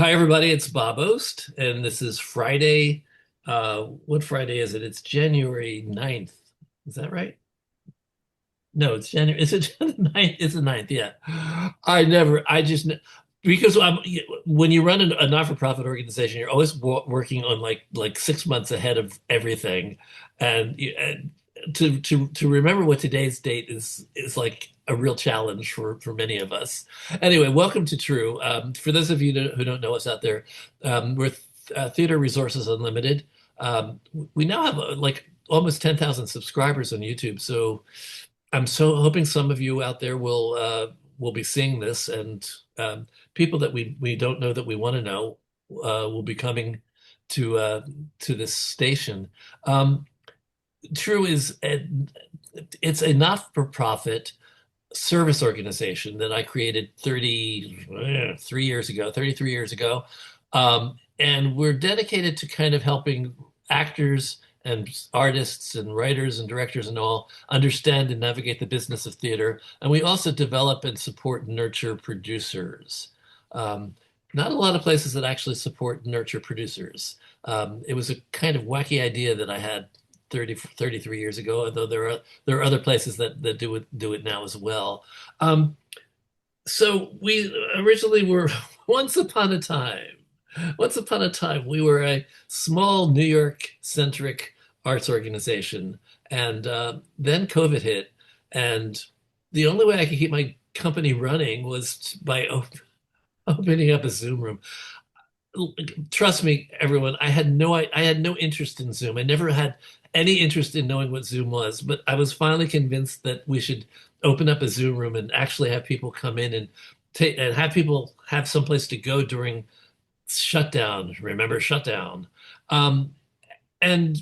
Hi, everybody. It's Bob Ost, and this is Friday. What Friday is it? It's January 9th. Is that right? No, it's January. Is it the 9th? It's the 9th. Yeah. I just, because when you run a not-for-profit organization, you're always working on like 6 months ahead of everything. And to remember what today's date is like a real challenge for many of us. Anyway, welcome to TRU. For those of you who don't know us out there, we're Theater Resources Unlimited. We now have like almost 10,000 subscribers on YouTube. So I'm so hoping some of you out there will be seeing this, and people that we don't know that we want to know will be coming to this station. Um, TRU it's a not-for-profit service organization that I created 33 years ago. And we're dedicated to kind of helping actors and artists and writers and directors and all understand and navigate the business of theater. And we also develop and support nurture producers. Um, Not a lot of places that actually support nurture producers. It was a kind of wacky idea that I had 33 years ago, although there are other places that do it now as well. Um, so we originally were once upon a time, once upon a time, we were a small New York centric arts organization. And then COVID hit. And the only way I could keep my company running was by opening up a Zoom room. Trust me, everyone, I had no interest in Zoom. I never had any interest in knowing what Zoom was, but I was finally convinced that we should open up a Zoom room and actually have people come in and take and have people have someplace to go during shutdown. Remember shutdown. Um, and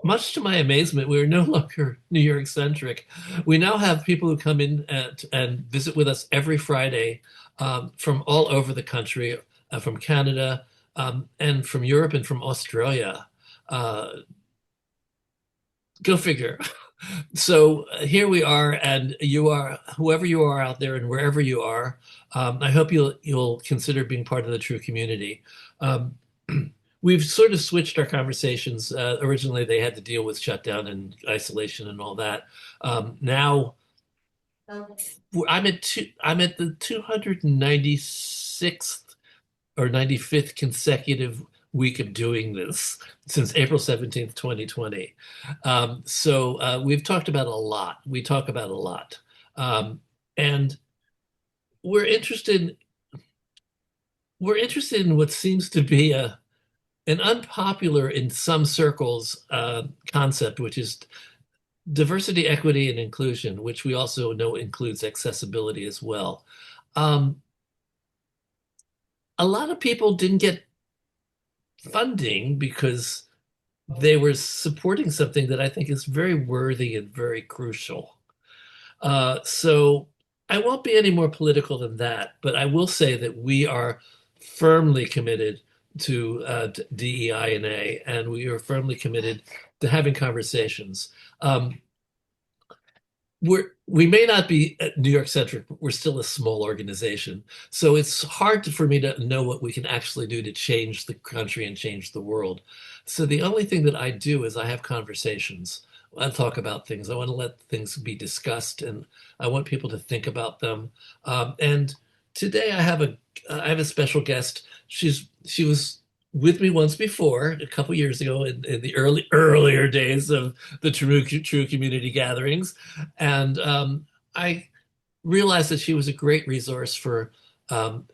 much to my amazement, we are no longer New York centric. We now have people who come in and visit with us every Friday from all over the country, from Canada, and from Europe and from Australia. Uh, Go figure. So here we are, and you are whoever you are out there, and wherever you are. I hope you'll consider being part of the TRU community. Um, we've sort of switched our conversations. Originally, they had to deal with shutdown and isolation and all that. Now I'm at the 296th or 95th consecutive week of doing this since April 17th, 2020. So we've talked about a lot. We talk about a lot. Um, and we're interested we're interested in what seems to be an unpopular in some circles concept, which is diversity, equity, and inclusion, which we also know includes accessibility as well. Um, a lot of people didn't get funding because they were supporting something that I think is very worthy and very crucial. So I won't be any more political than that, but I will say that we are firmly committed to DEI and A, and we are firmly committed to having conversations. Um, we may not be New York centric, but we're still a small organization. So it's hard for me to know what we can actually do to change the country and change the world. So the only thing that I do is I have conversations. I talk about things. I want to let things be discussed, and I want people to think about them. And today I have a special guest. She was with me once before, a couple years ago in the earlier days of the TRU Community Gatherings. And I realized that she was a great resource for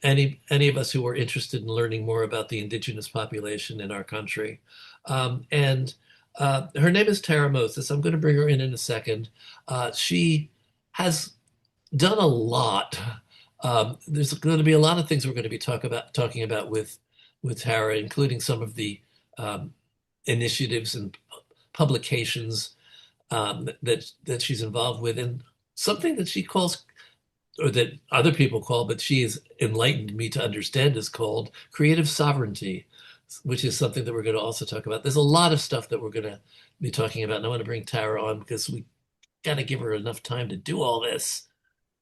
any of us who were interested in learning more about the Indigenous population in our country. And Her name is Tara Moses. I'm going to bring her in a second. She has done a lot. There's going to be a lot of things we're going to be talking about with Tara, including some of the um, initiatives and publications that she's involved with, and something that she calls, or that other people call, but she has enlightened me to understand is called creative sovereignty, which is something that we're going to also talk about. There's a lot of stuff that we're going to be talking about, and I want to bring Tara on because we got to give her enough time to do all this.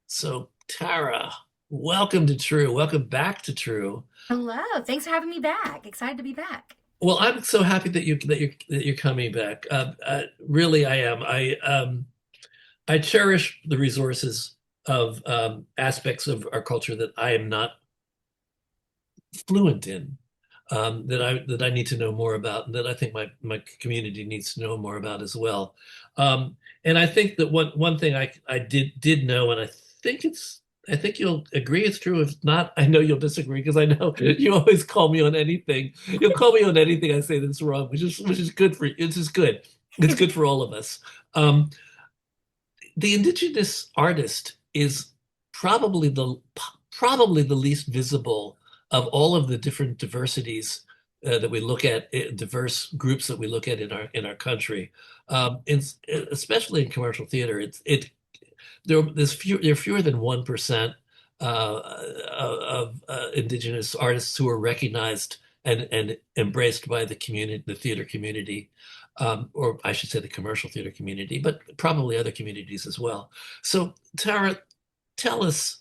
So, Tara. Welcome to TRU. Welcome back to TRU. Hello. Thanks for having me back. Excited to be back. Well, I'm so happy that you're coming back. Really, I am. I cherish the resources of aspects of our culture that I am not fluent in, that I need to know more about, and that I think my community needs to know more about as well. And I think that one thing I did know, and I think you'll agree it's true. If not, I know you'll disagree because I know you always call me on anything. You'll call me on anything I say that's wrong, which is good for you. It's just good. It's good for all of us. Um, the Indigenous artist is probably the probably the least visible of all of the different diversities that we look at, diverse groups that we look at in our country, especially in commercial theater. There are fewer than 1% of Indigenous artists who are recognized and embraced by the community, the theater community, or I should say the commercial theater community, but probably other communities as well. So, Tara, tell us,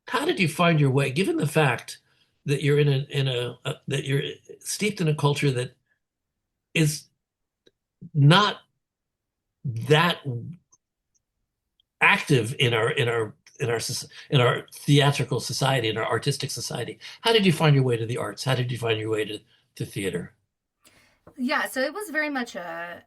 how did you find your way, given the fact that you're that you're steeped in a culture that is not that active in our theatrical society, in our artistic society. How did you find your way to the arts? How did you find your way to theater? Yeah, so it was very much a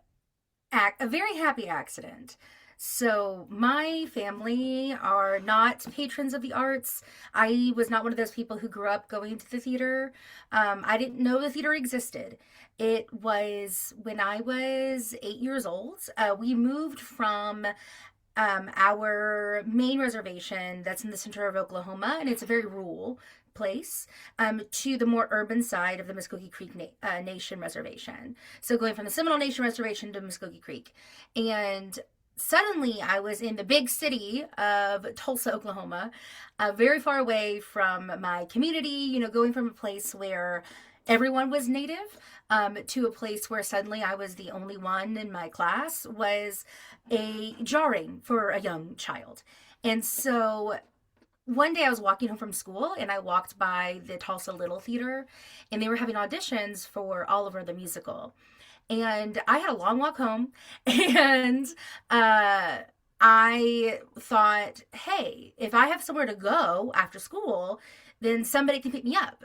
very happy accident. So my family are not patrons of the arts. I was not one of those people who grew up going to the theater. I didn't know the theater existed. It was when I was 8 years old. We moved from our main reservation that's in the center of Oklahoma, and it's a very rural place, to the more urban side of the Mvskoke Creek Nation Reservation. So going from the Seminole Nation Reservation to Mvskoke Creek. And suddenly I was in the big city of Tulsa, Oklahoma, very far away from my community, going from a place where everyone was native, to a place where suddenly I was the only one in my class was a jarring for a young child. And so one day I was walking home from school and I walked by the Tulsa Little Theater and they were having auditions for Oliver the Musical. And I had a long walk home and I thought, hey, if I have somewhere to go after school, then somebody can pick me up.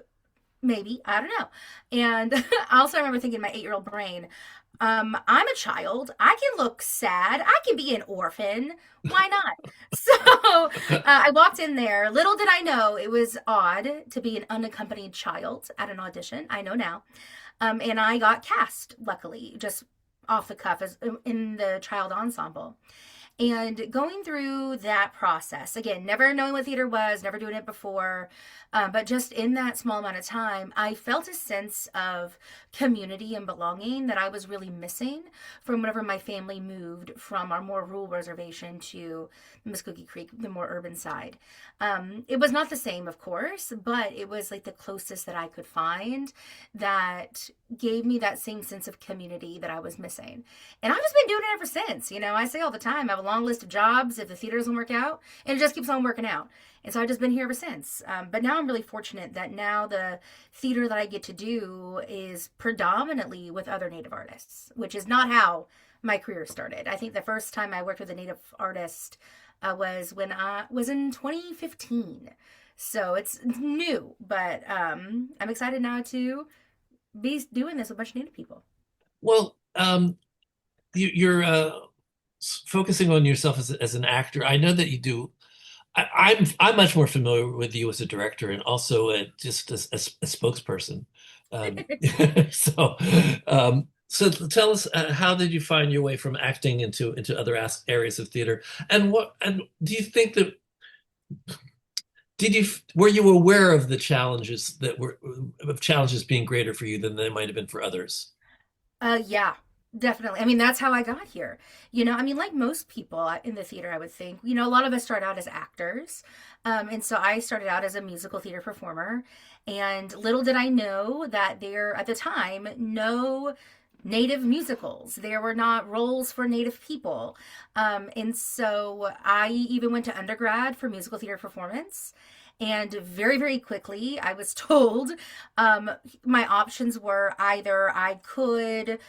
Maybe, I don't know. And I also remember thinking in my 8-year-old brain, I'm a child. I can look sad. I can be an orphan. Why not? So I walked in there. Little did I know it was odd to be an unaccompanied child at an audition. I know now. And I got cast, luckily, just off the cuff as in the child ensemble. And going through that process, again, never knowing what theater was, never doing it before, but just in that small amount of time, I felt a sense of community and belonging that I was really missing from whenever my family moved from our more rural reservation to Mvskoke Creek, the more urban side. It was not the same, of course, but it was like the closest that I could find that gave me that same sense of community that I was missing. And I've just been doing it ever since. I say all the time, I have a long list of jobs if the theater doesn't work out, and it just keeps on working out. And so I've just been here ever since. But now I'm really fortunate that now the theater that I get to do is predominantly with other Native artists, which is not how my career started. I think the first time I worked with a Native artist was when I was in 2015. So it's new, but I'm excited now to be doing this with a bunch of Native people. Well, you're focusing on yourself as an actor. I know that you do. I'm much more familiar with you as a director and also just as a spokesperson. Um, so so tell us, how did you find your way from acting into other areas of theater? And do you think that were you aware of the challenges of challenges being greater for you than they might have been for others? Yeah, definitely. I mean, that's how I got here. I mean, like most people in the theater, I would think, a lot of us start out as actors. And so I started out as a musical theater performer. And little did I know that there, at the time, no Native musicals. There were not roles for Native people. And so I even went to undergrad for musical theater performance. And very, very quickly, I was told my options were either I could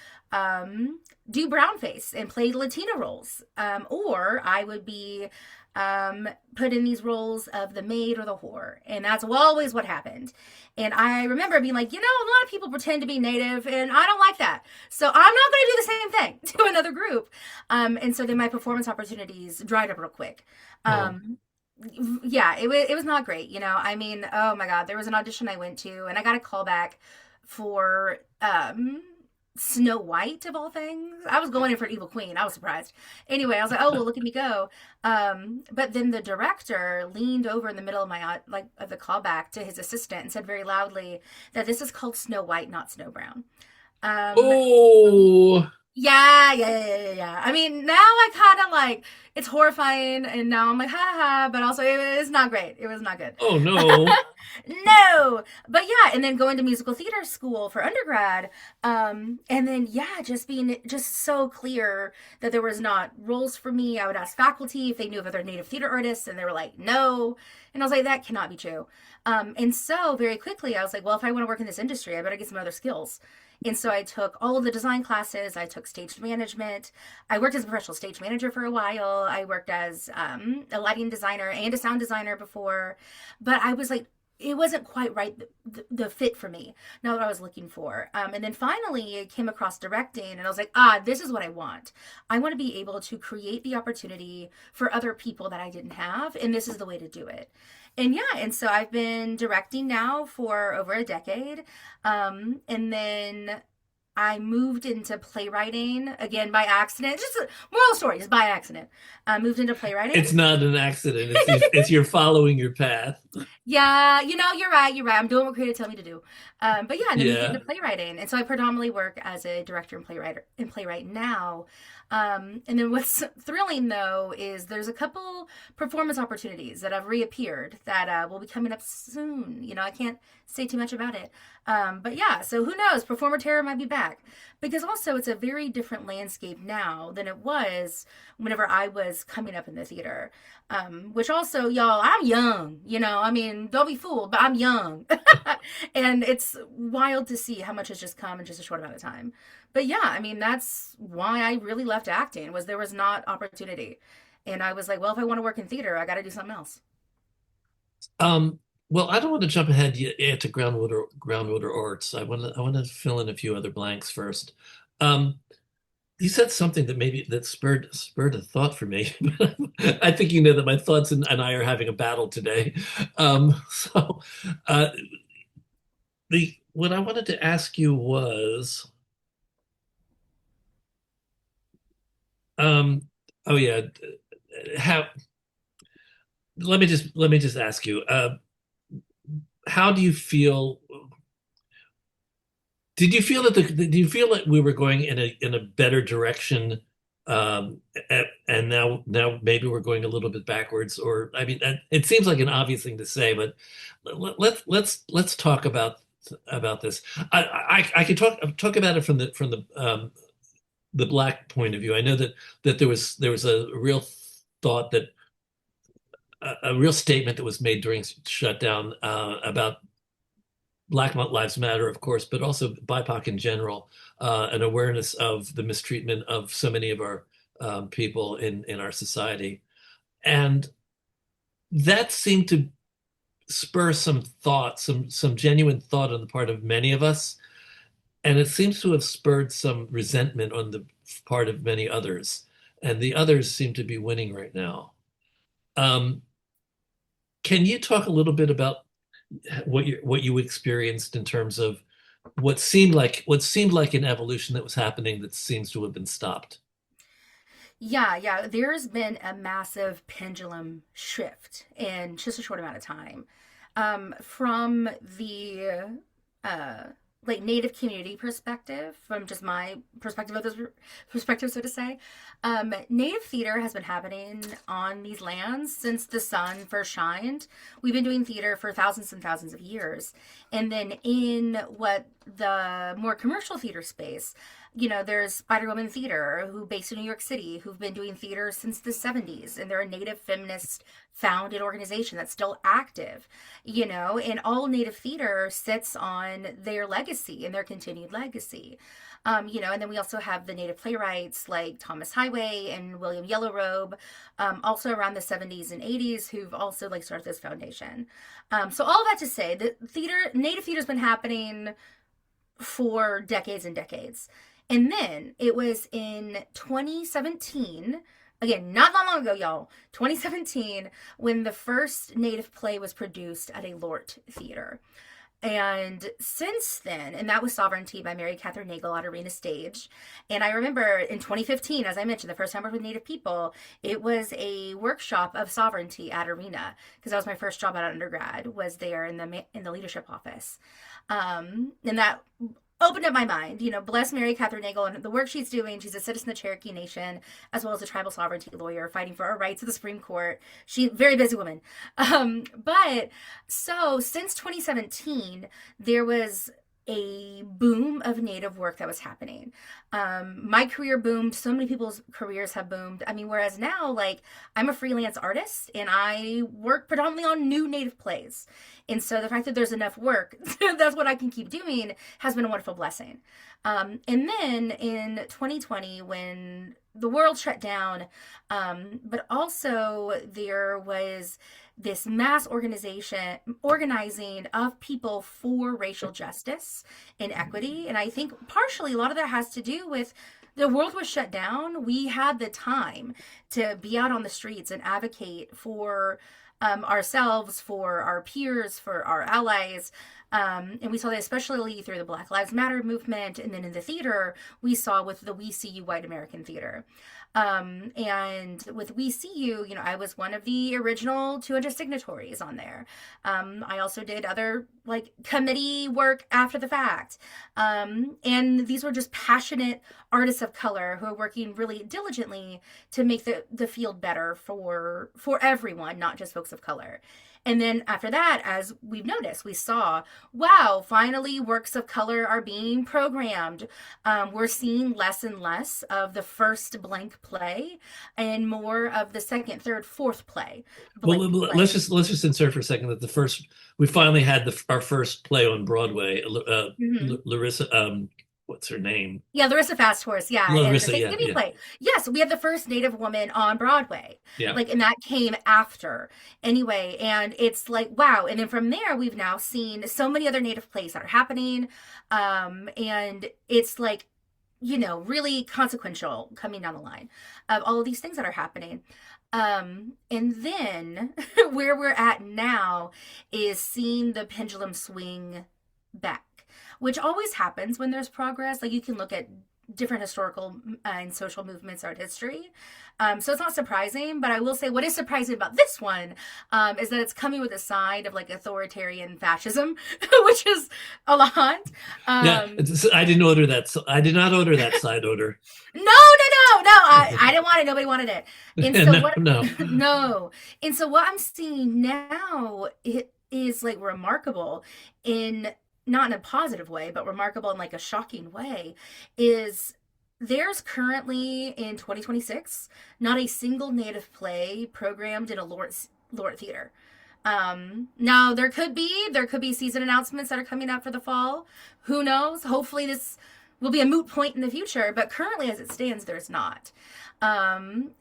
do brownface and play Latina roles, or I would be put in these roles of the maid or the whore. And that's always what happened. And I remember being like, a lot of people pretend to be Native, and I don't like that. So I'm not going to do the same thing to another group. And so then my performance opportunities dried up real quick. Oh, Yeah, it was not great. I mean, oh my God, there was an audition I went to, and I got a call back for Snow White of all things. I was going in for Evil Queen. I was surprised. Anyway, I was like, oh well, look at me go. But then the director leaned over in the middle of my of the callback to his assistant and said very loudly that this is called Snow White, not Snow Brown. Um, oh, yeah, yeah, yeah, yeah, yeah. I mean, now I kind of like it's horrifying, and now I'm like, ha ha. But also, it's not great. It was not good. oh no. No, but yeah, and then going to musical theater school for undergrad, and then yeah, just being just so clear that there was not roles for me. I would ask faculty if they knew of other Native theater artists, and they were like, no, and I was like, that cannot be true. And so very quickly, I was like, well, if I want to work in this industry, I better get some other skills. And so I took all of the design classes. I took stage management. I worked as a professional stage manager for a while. I worked as a lighting designer and a sound designer before. But I was like, it wasn't quite right, the fit for me, not what I was looking for. And then finally, I came across directing, and I was like, this is what I want. I want to be able to create the opportunity for other people that I didn't have, and this is the way to do it. And yeah, and so I've been directing now for over a decade. And then I moved into playwriting again by accident. Just a moral story, just by accident. I moved into playwriting. It's not an accident. It's you're following your path. Yeah, you're right. You're right. I'm doing what creative tell me to do. But yeah, and then moved into Yeah. playwriting, and so I predominantly work as a director and playwright now. And then what's thrilling though is there's a couple performance opportunities that have reappeared that will be coming up soon. I can't say too much about it. But yeah, so who knows? Performer Terror might be back because also it's a very different landscape now than it was whenever I was coming up in the theater. Which also, y'all, I'm young, I mean, don't be fooled, but I'm young. And it's wild to see how much has just come in just a short amount of time. But yeah, I mean, that's why I really left acting was there was not opportunity. And I was like, well, if I want to work in theater, I got to do something else. Well, I don't want to jump ahead yet to groundwater arts. I want to fill in a few other blanks first. Um, you said something that maybe that spurred a thought for me. I think you know that my thoughts and I are having a battle today. So uh, the what I wanted to ask you was, um, oh yeah, how? Let me just ask you, how do you feel? Did you feel that we were going in a better direction, and now maybe we're going a little bit backwards? Or I mean, it seems like an obvious thing to say, but let's talk about this. I can talk about it from the Black point of view. I know that there was a real thought that a real statement that was made during shutdown about Black Lives Matter, of course, but also BIPOC in general, an awareness of the mistreatment of so many of our people in our society, and that seemed to spur some thought, some genuine thought on the part of many of us, and it seems to have spurred some resentment on the part of many others, and the others seem to be winning right now. Um, can you talk a little bit about what you experienced in terms of what seemed like an evolution that was happening that seems to have been stopped? Yeah, yeah. There's been a massive pendulum shift in just a short amount of time. From the uh, like Native community perspective, from just my perspective of this perspective, so to say, Native theater has been happening on these lands since the sun first shined. We've been doing theater for thousands and thousands of years, and then in what the more commercial theater space. There's Spider Woman Theater, who based in New York City, who've been doing theater since the 70s, and they're a Native feminist founded organization that's still active, and all Native theater sits on their legacy and their continued legacy. And then we also have the Native playwrights like Thomas Highway and William Yellowrobe, also around the 70s and 80s, who've also like started this foundation. So all of that to say, the Native theater's been happening for decades and decades. And then it was in 2017, again, not that long ago, y'all, 2017, when the first Native play was produced at a Lort theater. And since then, and that was Sovereignty by Mary Catherine Nagel at Arena Stage. And I remember in 2015, as I mentioned, the first time I worked with Native people, it was a workshop of Sovereignty at Arena, because that was my first job out of undergrad, was there in the leadership office. And that opened up my mind. Bless Mary Catherine Nagel and the work she's doing. She's a citizen of the Cherokee Nation, as well as a tribal sovereignty lawyer fighting for our rights at the Supreme Court. She's a very busy woman. But so since 2017, there was a boom of Native work that was happening. My career boomed. So many people's careers have boomed. I mean, whereas now, like, I'm a freelance artist and I work predominantly on new Native plays. And so the fact that there's enough work, that's what I can keep doing, has been a wonderful blessing. And then in 2020, when the world shut down, but also there was this mass organizing of people for racial justice and equity. And I think partially a lot of that has to do with the world was shut down. We had the time to be out on the streets and advocate for ourselves, for our peers, for our allies. And we saw that especially through the Black Lives Matter movement. And then in the theater, we saw with the We See You White American Theater. And with We See You, I was one of the original 200 signatories on there. I also did other like committee work after the fact. And these were just passionate artists of color who are working really diligently to make the field better for everyone, not just folks of color. And then after that, as we've noticed, we saw, wow, finally works of color are being programmed. We're seeing less and less of the first blank play and more of the second, third, fourth play. Well, let's just insert for a second that we finally had our first play on Broadway. Larissa, what's her name? Yeah, Larissa Fast Horse. Yeah, Larissa, the Thanksgiving play. Yes, we had the first Native woman on Broadway. Yeah, and that came after anyway. And it's like, wow. And then from there, we've now seen so many other Native plays that are happening, and it's like, really consequential coming down the line of all of these things that are happening. And then where we're at now is seeing the pendulum swing back, which always happens when there's progress. Like, you can look at different historical and social movements, art history. So it's not surprising, but I will say what is surprising about this one is that it's coming with a side of like authoritarian fascism, which is a lot. Yeah, I didn't order that. So I did not order that side order. No. I didn't want it. Nobody wanted it. And so no. No. And so what I'm seeing now, it is like remarkable not in a positive way, but remarkable in like a shocking way, is there's currently in 2026 not a single Native play programmed in a Lort theater. Now there could be season announcements that are coming out for the fall. Who knows? Hopefully this will be a moot point in the future, but currently as it stands, there's not.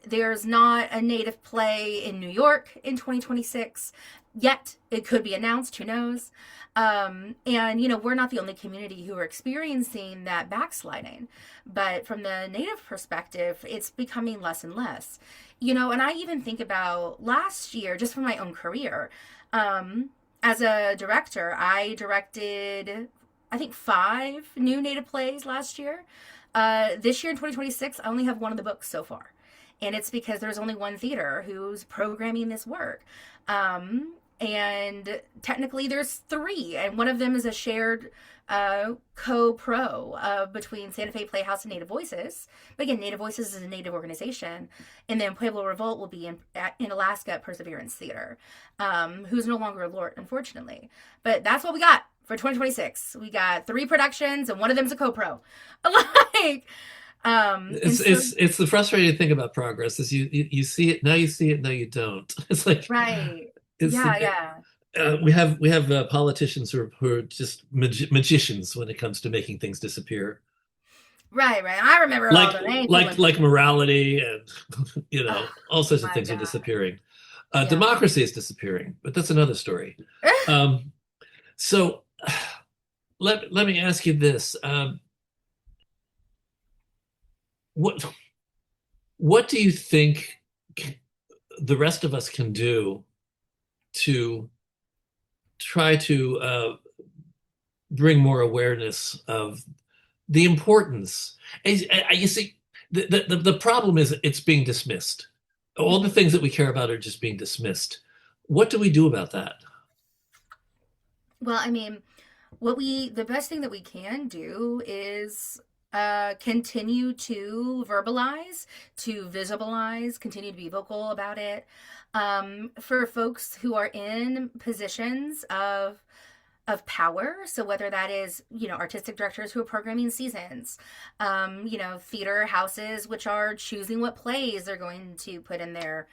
There's not a Native play in New York in 2026 yet. It could be announced, who knows? And we're not the only community who are experiencing that backsliding, but from the Native perspective, it's becoming less and less. And I even think about last year, just from my own career, as a director, I directed, I think, 5 new Native plays last year. This year in 2026, I only have one of the books so far. And it's because there's only one theater who's programming this work. And technically there's 3, and one of them is a shared co-pro between Santa Fe Playhouse and Native Voices. But again, Native Voices is a Native organization. And then Pueblo Revolt will be in Alaska at Perseverance Theater, who's no longer a Lort, unfortunately. But that's what we got. for 2026. We got 3 productions, and one of them's a co-pro. Like, and so It's the frustrating thing about progress is you see it now, you see it now, you don't. It's like right, it's yeah, yeah, we have politicians who are just magicians when it comes to making things disappear, right, right. I remember all like the names. like morality and Oh all sorts of my things are god, disappearing. yeah. Democracy is disappearing, but that's another story. Um, so let me ask you this: what what do you think the rest of us can do to try to bring more awareness of the importance? You see, the problem is it's being dismissed. All the things that we care about are just being dismissed. What do we do about that? Well, I mean, the best thing that we can do is continue to verbalize, to visibilize, continue to be vocal about it. For folks who are in positions of power, so whether that is, artistic directors who are programming seasons, theater houses which are choosing what plays they're going to put in their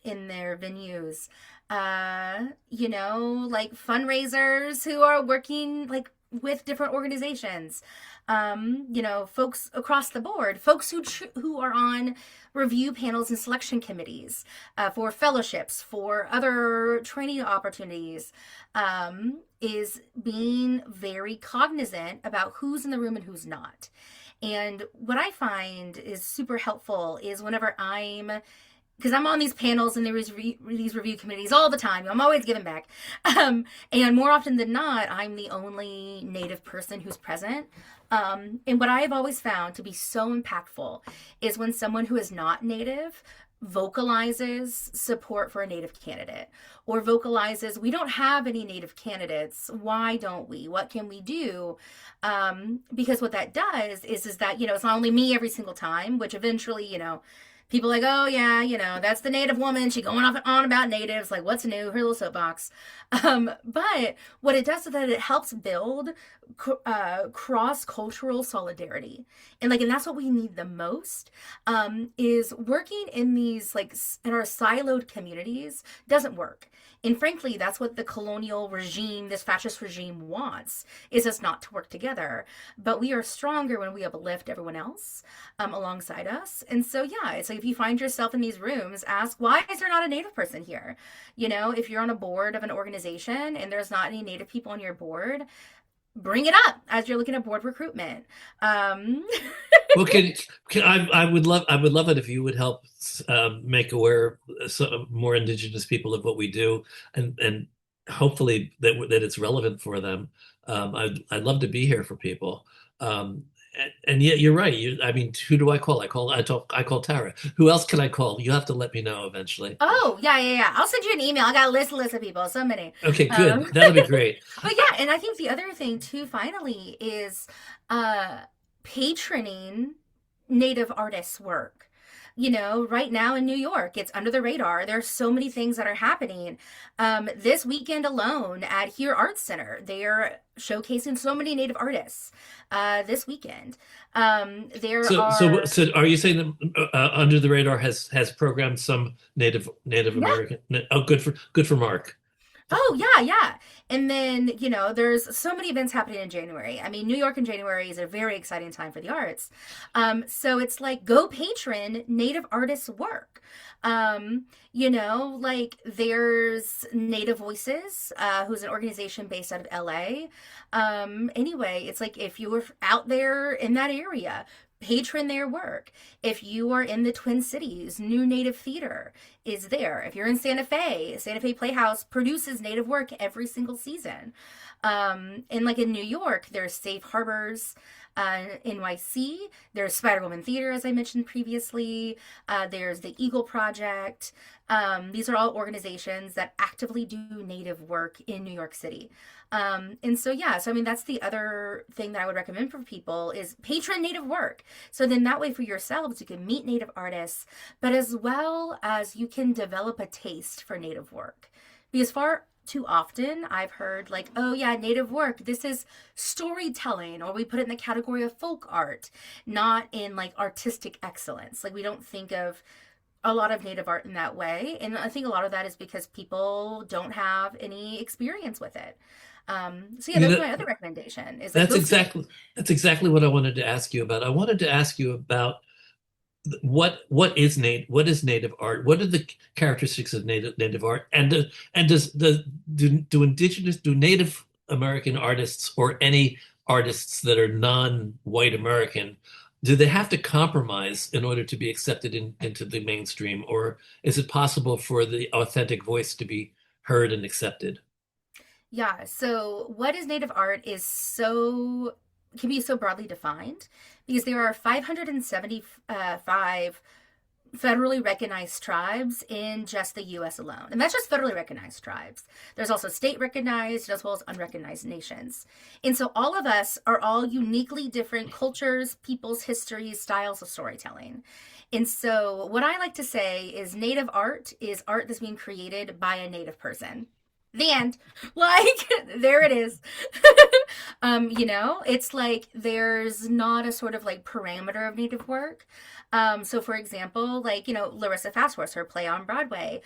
venues, like fundraisers who are working like with different organizations, folks across the board, folks who are on review panels and selection committees, for fellowships, for other training opportunities, is being very cognizant about who's in the room and who's not. And what I find is super helpful is whenever because I'm on these panels and these review committees all the time. I'm always giving back. And more often than not, I'm the only Native person who's present. And what I've always found to be so impactful is when someone who is not Native vocalizes support for a Native candidate, or vocalizes, we don't have any Native candidates. Why don't we? What can we do? Because what that does is that, it's not only me every single time, which eventually, people are like, oh yeah, that's the Native woman. She going off and on about natives. Like, what's new? Her little soapbox. But what it does is that it helps build cross-cultural solidarity, and that's what we need the most. Is working in these in our siloed communities doesn't work. And frankly, that's what the colonial regime, this fascist regime, wants, is us not to work together. But we are stronger when we uplift everyone else alongside us. And so, yeah, it's like if you find yourself in these rooms, ask, why is there not a Native person here? If you're on a board of an organization and there's not any Native people on your board, bring it up as you're looking at board recruitment. Well, I would love it if you would help make aware more Indigenous people of what we do, and hopefully that it's relevant for them. I'd love to be here for people. And yet you're right. I mean, who do I call? I call Tara. Who else can I call? You have to let me know eventually. Oh, yeah, yeah, yeah. I'll send you an email. I got a list of people, so many. Okay, good. Um, That'll be great. but yeah, and I think the other thing too, finally, is uh, patroning Native artists' work. Right now in New York, it's under the radar. There's so many things that are happening. This weekend alone at Here Arts Center, they're showcasing so many Native artists. This weekend, there are. So are you saying that Under the Radar has programmed some Native Yeah. American? Oh, good for Mark. Oh, yeah, yeah. And then, there's so many events happening in January. I mean, New York in January is a very exciting time for the arts. So it's like, go patron Native artists' work. There's Native Voices, who's an organization based out of LA. Anyway, it's like if you're out there in that area, patron their work. If you are in the Twin Cities, New Native Theater is there. If you're in Santa Fe Playhouse produces Native work every single season. And in New York, there's Safe Harbors, NYC. There's Spider Woman Theater, as I mentioned previously. There's the Eagle Project. These are all organizations that actively do Native work in New York City. And so, yeah, so I mean, that's the other thing that I would recommend for people is patron Native work. So then that way for yourselves, you can meet Native artists, but as well as you can develop a taste for Native work. Because too often I've heard like, oh yeah, native work, this is storytelling, or we put it in the category of folk art, not in like artistic excellence. Like we don't think of a lot of native art in that way. And I think a lot of that is because people don't have any experience with it. So yeah, You that's know, my other recommendation is like that's go see. exactly that's exactly what I wanted to ask you about. I wanted to ask you about what is native art? What are the characteristics of native art? And do Native American artists or any artists that are non-white American, do they have to compromise in order to be accepted into the mainstream, or is it possible for the authentic voice to be heard and accepted? Yeah, so what is native art is so can be so broadly defined because there are 575 federally recognized tribes in just the US alone. And that's just federally recognized tribes. There's also state recognized as well as unrecognized nations. And so all of us are all uniquely different cultures, peoples, histories, styles of storytelling. And so what I like to say is native art is art that's being created by a native person. The end. Like, there it is. It's like there's not a sort of like parameter of native work. So for example, like, Larissa Fastworth, her play on Broadway,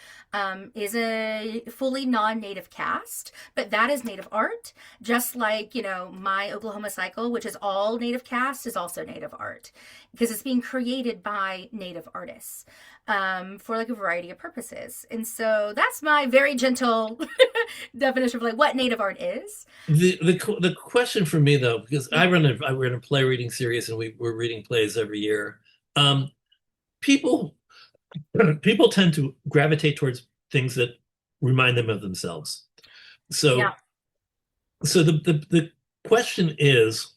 is a fully non-native cast, but that is native art. Just like, my Oklahoma Cycle, which is all native cast, is also native art because it's being created by native artists for like a variety of purposes. And so that's my very gentle definition of like what native art is. The question for me though, because I run a play reading series and we're reading plays every year. People people tend to gravitate towards things that remind them of themselves. Yeah. So the question is,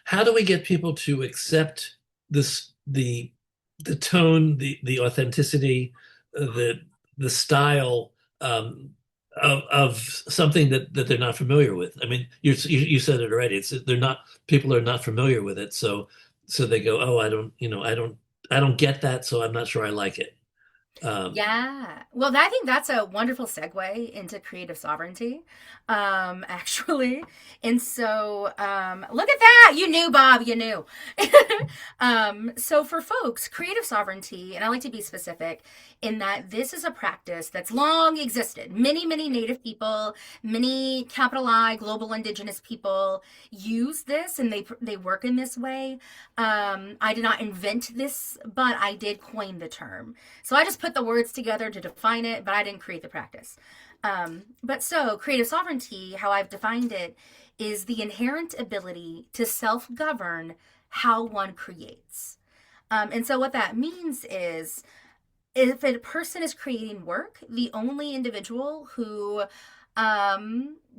how do we get people to accept this the tone, the authenticity, the style of something that they're not familiar with? I mean, you said it already. It's they're not people are not familiar with it, so they go, oh, I don't get that, so I'm not sure I like it. Um, Yeah. Well, I think that's a wonderful segue into creative sovereignty, actually. And so, look at that. You knew, Bob, you knew. So for folks, creative sovereignty, and I like to be specific in that this is a practice that's long existed. Many, many Native people, many capital I global Indigenous people use this and they work in this way. I did not invent this, but I did coin the term. So I just put the words together to define it, but I didn't create the practice. But so creative sovereignty, how I've defined it, is the inherent ability to self govern how one creates. And so what that means is if a person is creating work, the only individual who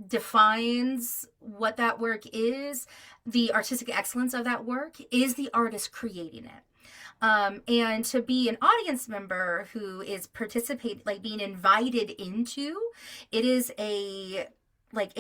defines what that work is, the artistic excellence of that work, is the artist creating it. And to be an audience member who is participate like being invited into it is a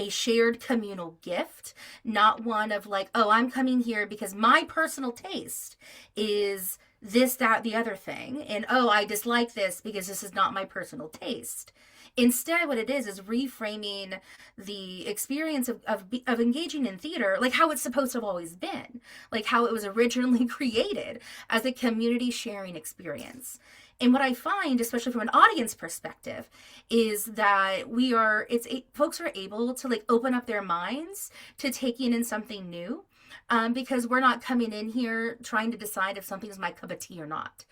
shared communal gift, not one of like, oh, I'm coming here because my personal taste is this, that, the other thing, and oh, I dislike this because this is not my personal taste. Instead, what it is reframing the experience of engaging in theater like how it's supposed to have always been, like how it was originally created as a community sharing experience. And what I find, especially from an audience perspective, is that folks are able to like open up their minds to taking in something new, because we're not coming in here trying to decide if something is my cup of tea or not.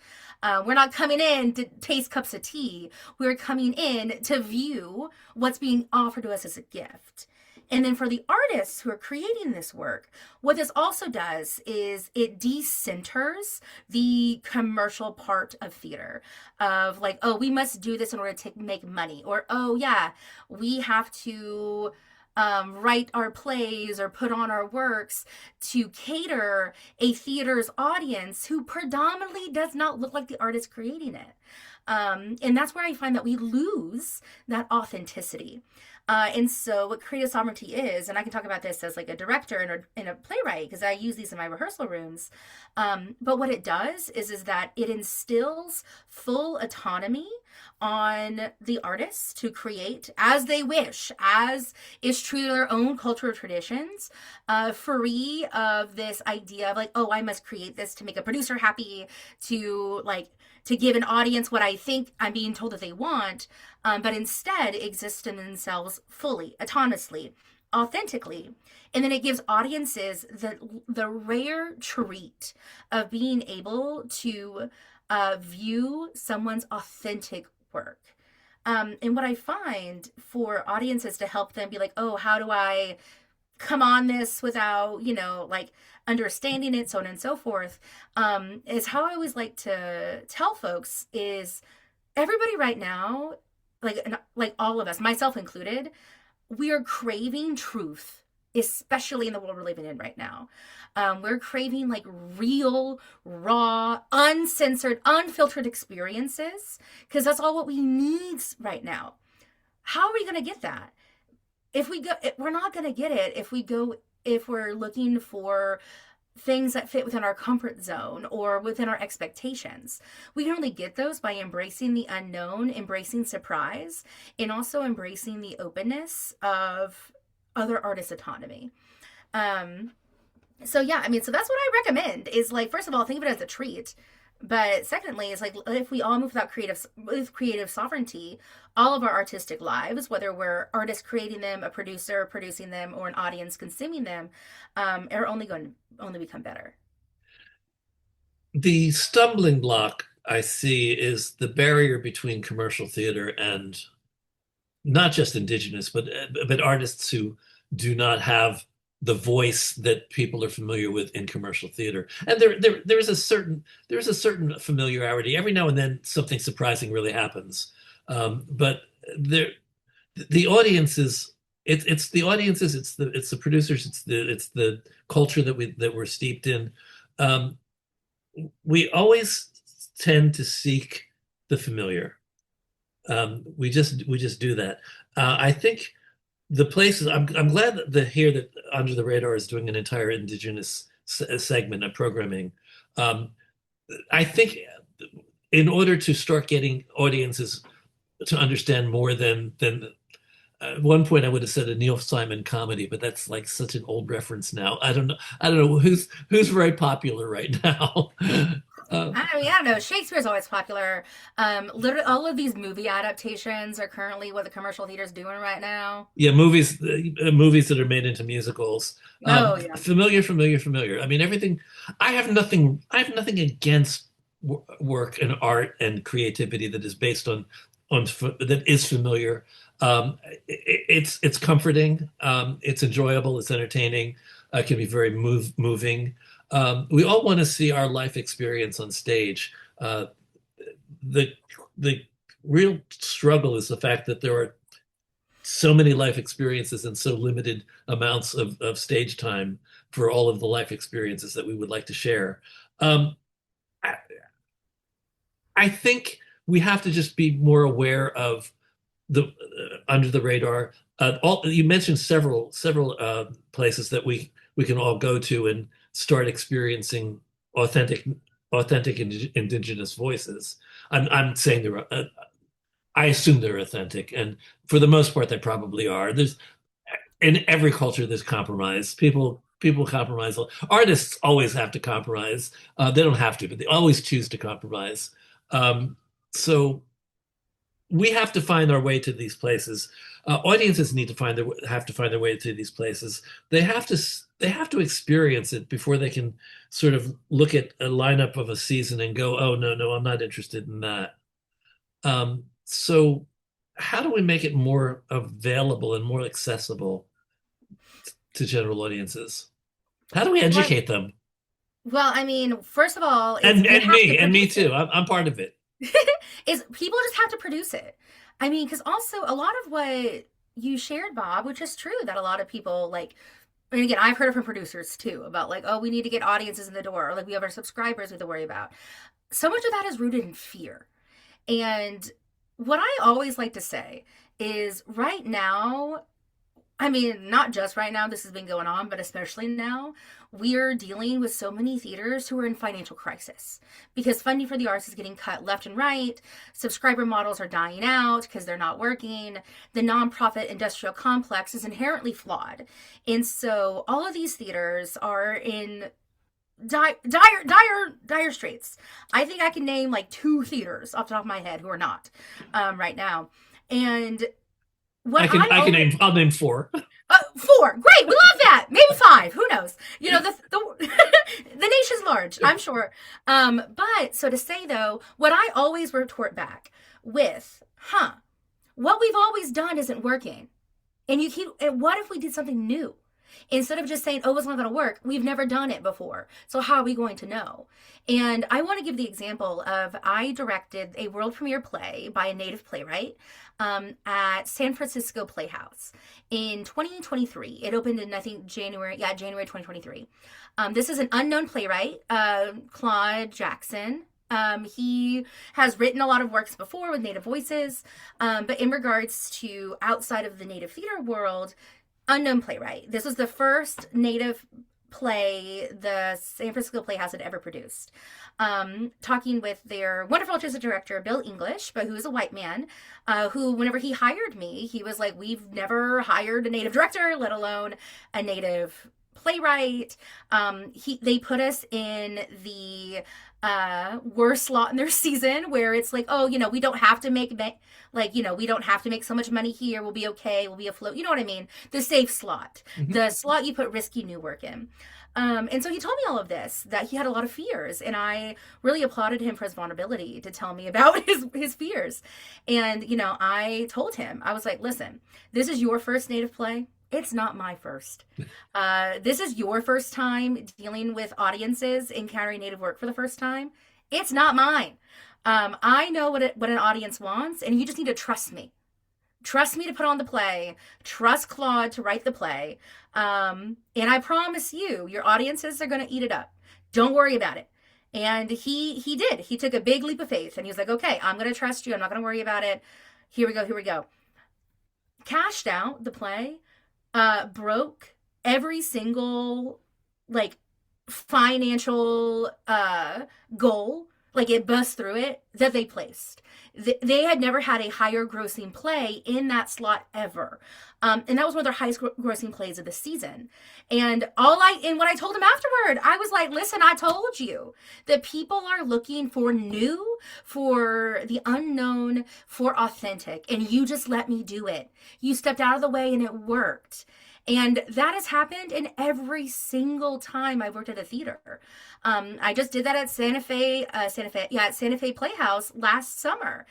We're not coming in to taste cups of tea. We're coming in to view what's being offered to us as a gift. And then for the artists who are creating this work, what this also does is it decenters the commercial part of theater of like, oh, we must do this in order to make money, or oh yeah, we have to write our plays or put on our works to cater a theater's audience who predominantly does not look like the artist creating it. And that's where I find that we lose that authenticity. And so what creative sovereignty is, and I can talk about this as like a director and a playwright because I use these in my rehearsal rooms. But what it does is that it instills full autonomy on the artists to create as they wish, as is true to their own cultural traditions, free of this idea of like, oh, I must create this to make a producer happy, to like to give an audience what I think I'm being told that they want, but instead exist in themselves fully, autonomously, authentically. And then it gives audiences the rare treat of being able to view someone's authentic work. And what I find for audiences to help them be like, oh, how do I come on this without, like understanding it, so on and so forth, is how I always like to tell folks is everybody right now, like all of us, myself included, we are craving truth, especially in the world we're living in right now. We're craving like real, raw, uncensored, unfiltered experiences because that's all what we need right now. How are we going to get that? If we go, we're not going to get it if we're looking for things that fit within our comfort zone or within our expectations. We can only get those by embracing the unknown, embracing surprise, and also embracing the openness of other artists' autonomy. So yeah, I mean, so that's what I recommend is like, first of all, think of it as a treat. But secondly, it's like if we all move with creative sovereignty, all of our artistic lives, whether we're artists creating them, a producer producing them, or an audience consuming them, are only going to only become better. The stumbling block I see is the barrier between commercial theater and not just Indigenous, but artists who do not have the voice that people are familiar with in commercial theater. And there's a certain familiarity. Every now and then something surprising really happens. But there the audiences it's the audiences, it's the producers, it's the culture that we're steeped in. Um, we always tend to seek the familiar. We just do that. I think the places I'm glad to hear that Under the Radar is doing an entire Indigenous segment of programming. Um, I think in order to start getting audiences to understand more than at one point I would have said a Neil Simon comedy, but that's like such an old reference now. I don't know who's very popular right now. Uh, I don't know. Shakespeare's always popular. Literally, all of these movie adaptations are currently what the commercial theater's doing right now. yeah, movies that are made into musicals. Oh yeah. Familiar. I mean, everything. I have nothing against work and art and creativity that is based on that is familiar. It's comforting. It's enjoyable. It's entertaining. It can be very moving. We all want to see our life experience on stage. The the real struggle is the fact that there are so many life experiences and so limited amounts of stage time for all of the life experiences that we would like to share. Um, I, I think we have to just be more aware of the under the radar. You mentioned several places that we can all go to and start experiencing authentic indigenous voices. I'm saying I assume they're authentic, and for the most part, they probably are. There's in every culture there's compromise. People compromise. Artists always have to compromise. They don't have to, but they always choose to compromise. So we have to find our way to these places. Audiences need to have to find their way to these places. They have to experience it before they can sort of look at a lineup of a season and go, oh no, I'm not interested in that. So how do we make it more available and more accessible to general audiences? How do we Well, educate them? well, I mean, first of all, is we have to And me produce too. it. I'm part of it. Is people just have to produce it. I mean, because also a lot of what you shared, Bob, which is true, that a lot of people like. And again, I've heard it from producers too about like, oh, we need to get audiences in the door, or like we have our subscribers we have to worry about. So much of that is rooted in fear. And what I always like to say is right now, I mean, not just right now, this has been going on, but especially now, we're dealing with so many theaters who are in financial crisis because funding for the arts is getting cut left and right. Subscriber models are dying out because they're not working. The nonprofit industrial complex is inherently flawed. And so all of these theaters are in dire straits. I think I can name like two theaters off the top of my head who are not right now. And what I always I'll name four. Four. Great. We love that. Maybe five. Who knows? You know, the the nation's large, I'm sure. But so to say though, what I always retort back with, what we've always done isn't working. And what if we did something new? Instead of just saying, oh, it's not going to work, we've never done it before. So how are we going to know? And I want to give the example of I directed a world premiere play by a native playwright at San Francisco Playhouse in 2023. It opened in, I think, January 2023. This is an unknown playwright, Claude Jackson. He has written a lot of works before with native voices, but in regards to outside of the native theater world, unknown playwright. This was the first native play the San Francisco Playhouse had ever produced. Talking with their wonderful artistic director, Bill English, but who is a white man, who, whenever he hired me, he was like, we've never hired a native director, let alone a native playwright. They put us in the worst slot in their season where it's like, oh, we don't have to make we don't have to make so much money here. We'll be okay. We'll be afloat. You know what I mean? The safe slot, the slot you put risky new work in. And so he told me all of this, that he had a lot of fears, and I really applauded him for his vulnerability to tell me about his fears. And, I told him, I was like, listen, this is your first native play. It's not my first. This is your first time dealing with audiences, encountering native work for the first time. It's not mine. I know what an audience wants, and you just need to trust me. Trust me to put on the play. Trust Claude to write the play. And I promise you, your audiences are going to eat it up. Don't worry about it. And he did. He took a big leap of faith, and he was like, okay, I'm going to trust you. I'm not going to worry about it. Here we go. Cashed out the play. Broke every single financial goal, it bust through it, that they placed. They had never had a higher grossing play in that slot ever. And that was one of their highest grossing plays of the season. And what I told him afterward, I was like, listen, I told you that people are looking for new, for the unknown, for authentic. And you just let me do it. You stepped out of the way and it worked. And that has happened in every single time I've worked at a theater. I just did that at Santa Fe Playhouse last summer,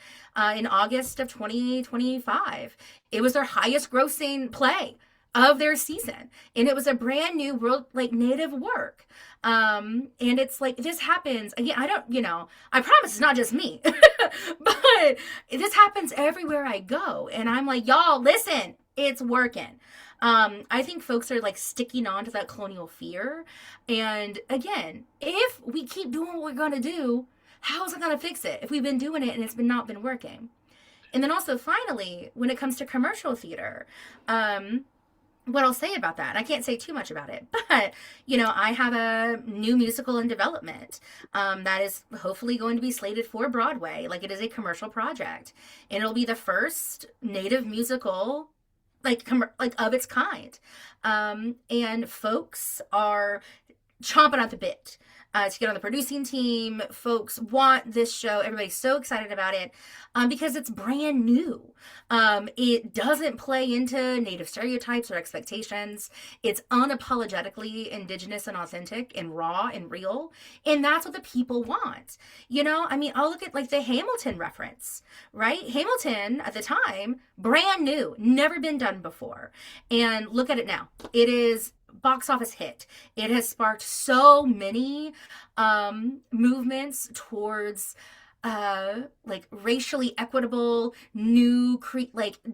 in August of 2025. It was their highest grossing play of their season. And it was a brand new world, native work. And it's like, this happens again. I promise it's not just me, but this happens everywhere I go. And I'm like, y'all, listen, it's working. I think folks are sticking on to that colonial fear. And again, if we keep doing what we're going to do, how is it going to fix it if we've been doing it and it's not been working? And then also finally, when it comes to commercial theater, what I'll say about that, I can't say too much about it, but I have a new musical in development that is hopefully going to be slated for Broadway. It is a commercial project, and it'll be the first native musical of its kind. And folks are chomping at the bit to get on the producing team. Folks want this show. Everybody's so excited about it because it's brand new. It doesn't play into native stereotypes or expectations. It's unapologetically Indigenous and authentic and raw and real. And that's what the people want. I'll look at the Hamilton reference, right? Hamilton at the time, brand new, never been done before. And look at it now. It is box office hit. It has sparked so many movements towards racially equitable, new,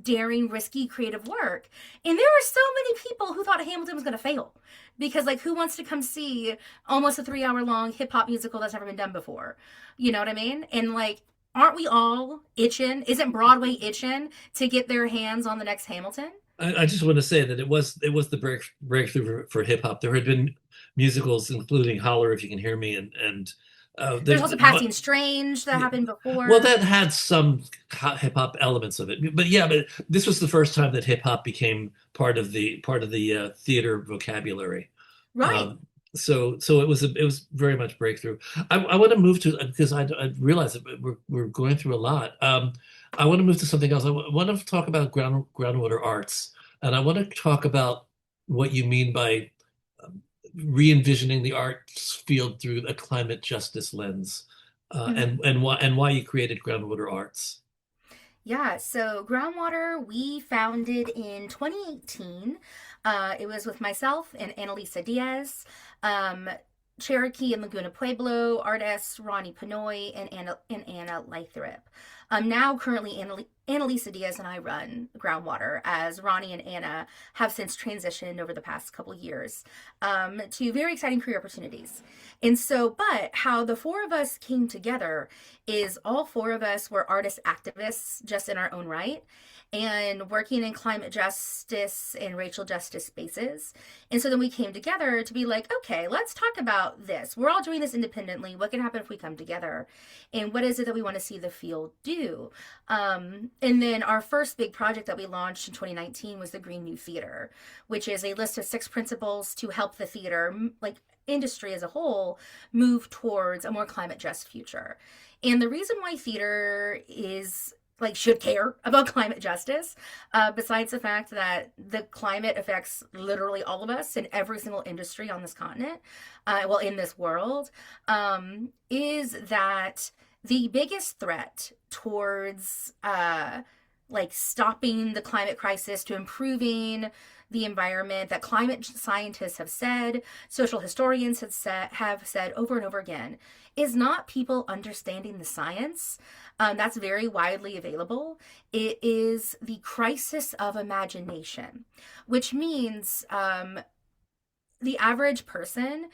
daring, risky, creative work. And there were so many people who thought Hamilton was going to fail because who wants to come see almost a 3-hour long hip hop musical that's never been done before? You know what I mean? And aren't we all itching? Isn't Broadway itching to get their hands on the next Hamilton? I just want to say that it was the breakthrough for hip hop. There had been musicals, including "Holler If You Can Hear Me," and There's there's also Passing Strange that happened well, before. that had some hip hop elements of it, but yeah, but this was the first time that hip hop became part of the theater vocabulary. Right. Um, so it was very much breakthrough. I want to move to because I realize that we're going through a lot. I want to move to something else. Want to talk about groundwater arts, and I want to talk about what you mean by re-envisioning the arts field through a climate justice lens, Mhm. and why you created groundwater arts. Yeah, so Groundwater, we founded in 2018. It was with myself and Annalisa Diaz, um, Cherokee and Laguna Pueblo artists Ronnie Pinoy and Anna Lathrop. Now, currently, Annalisa Diaz and I run Groundwater, as Ronnie and Anna have since transitioned over the past couple years to very exciting career opportunities. And so, but how the four of us came together is all four of us were artist activists just in our own right and working in climate justice and racial justice spaces. And so then we came together to be like, okay, let's talk about this. We're all doing this independently. What can happen if we come together? And what is it that we want to see the field do? And then our first big project that we launched in 2019 was the Green New Theater, which is a list of 6 principles to help the theater, like industry as a whole, move towards a more climate just future. And the reason why theater is like should care about climate justice, besides the fact that the climate affects literally all of us in every single industry on this continent, well, in this world, is that the biggest threat towards like stopping the climate crisis, to improving the environment, that climate scientists have said, social historians have said over and over again, is not people understanding the science. That's very widely available. It is the crisis of imagination, which means the average person,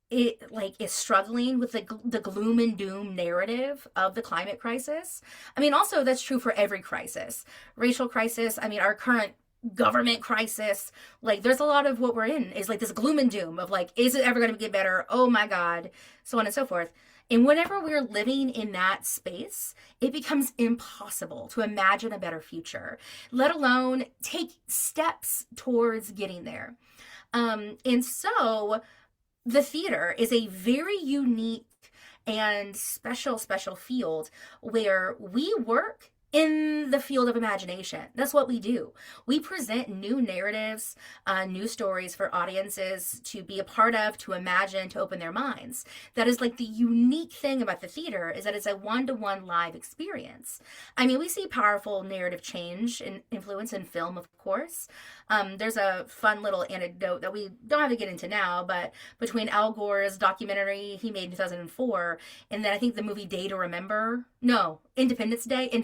it like is struggling with the gloom and doom narrative of the climate crisis. I mean, also that's true for every crisis, racial crisis. I mean, our current government crisis, like there's a lot of what we're in is like this gloom and doom of like, is it ever going to get better? Oh my God, so on and so forth. And whenever we're living in that space, it becomes impossible to imagine a better future, let alone take steps towards getting there. And so the theater is a very unique and special field where we work in the field of imagination. That's what we do. We present new narratives, new stories for audiences to be a part of, to imagine, to open their minds. That is like the unique thing about the theater, is that it's a one-to-one live experience. I mean, we see powerful narrative change and influence in film, of course. There's a fun little anecdote that we don't have to get into now, but between Al Gore's documentary he made in 2004 and then I think the movie Day to Remember, no, Independence Day. In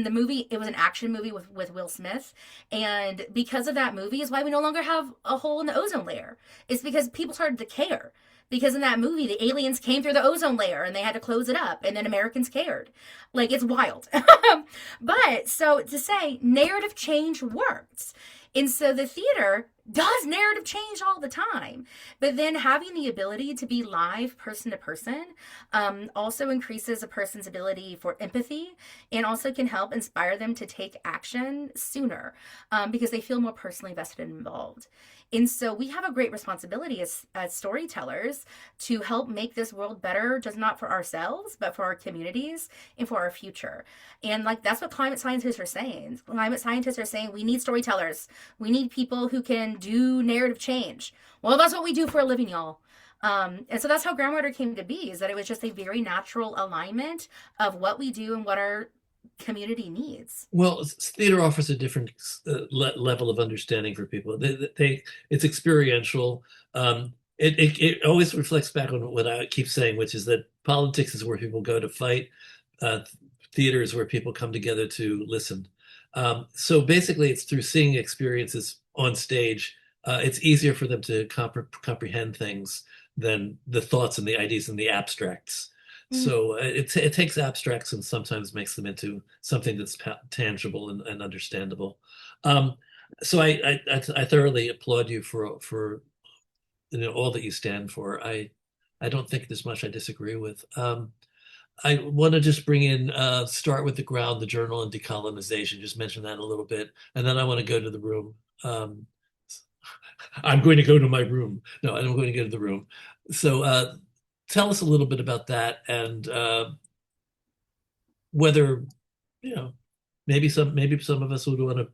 the movie, it was an action movie with Will Smith, and because of that movie is why we no longer have a hole in the ozone layer. It's because people started to care. Because in that movie, the aliens came through the ozone layer and they had to close it up, and then Americans cared. Like, it's wild. But so to say, narrative change works. And so the theater does narrative change all the time. But then having the ability to be live person to person also increases a person's ability for empathy, and also can help inspire them to take action sooner because they feel more personally vested and involved. And so we have a great responsibility as storytellers to help make this world better, just not for ourselves, but for our communities and for our future. And like that's what climate scientists are saying. Climate scientists are saying we need storytellers. We need people who can do narrative change. Well, that's what we do for a living, y'all. And so that's how Groundwater came to be, is that it was just a very natural alignment of what we do and what our community needs. Well, theater offers a different level of understanding for people. It's experiential. It always reflects back on what I keep saying, which is that politics is where people go to fight. Uh, Theater is where people come together to listen. So basically, it's through seeing experiences on stage. It's easier for them to comprehend things than the thoughts and the ideas and the abstracts. Mm. So it takes abstracts and sometimes makes them into something that's tangible and understandable. Um, so I thoroughly applaud you for all that you stand for. I don't think there's much I disagree with. I want to just bring in start with the ground, the journal, and decolonization. Just mention that a little bit, and then I want to go to the room. Um, I'm going to go to my room. No, I'm going to go to the room. So tell us a little bit about that and whether, you know, maybe some of us would want to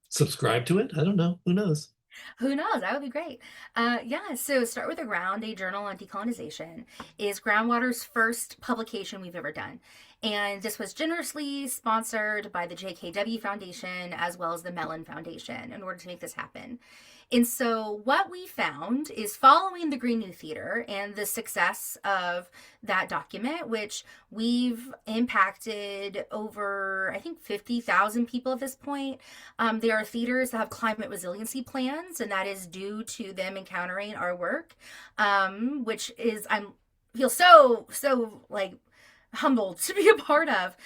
subscribe to it. I don't know. Who knows? Who knows? That would be great. Yeah, so Start with the Ground, a journal on decolonization, is Groundwater's first publication we've ever done. And this was generously sponsored by the JKW Foundation as well as the Mellon Foundation in order to make this happen. And so, what we found is following the Green New Theater and the success of that document, which we've impacted over, I think, 50,000 people at this point. There are theaters that have climate resiliency plans, and that is due to them encountering our work, which is, I'm feel so like humbled to be a part of,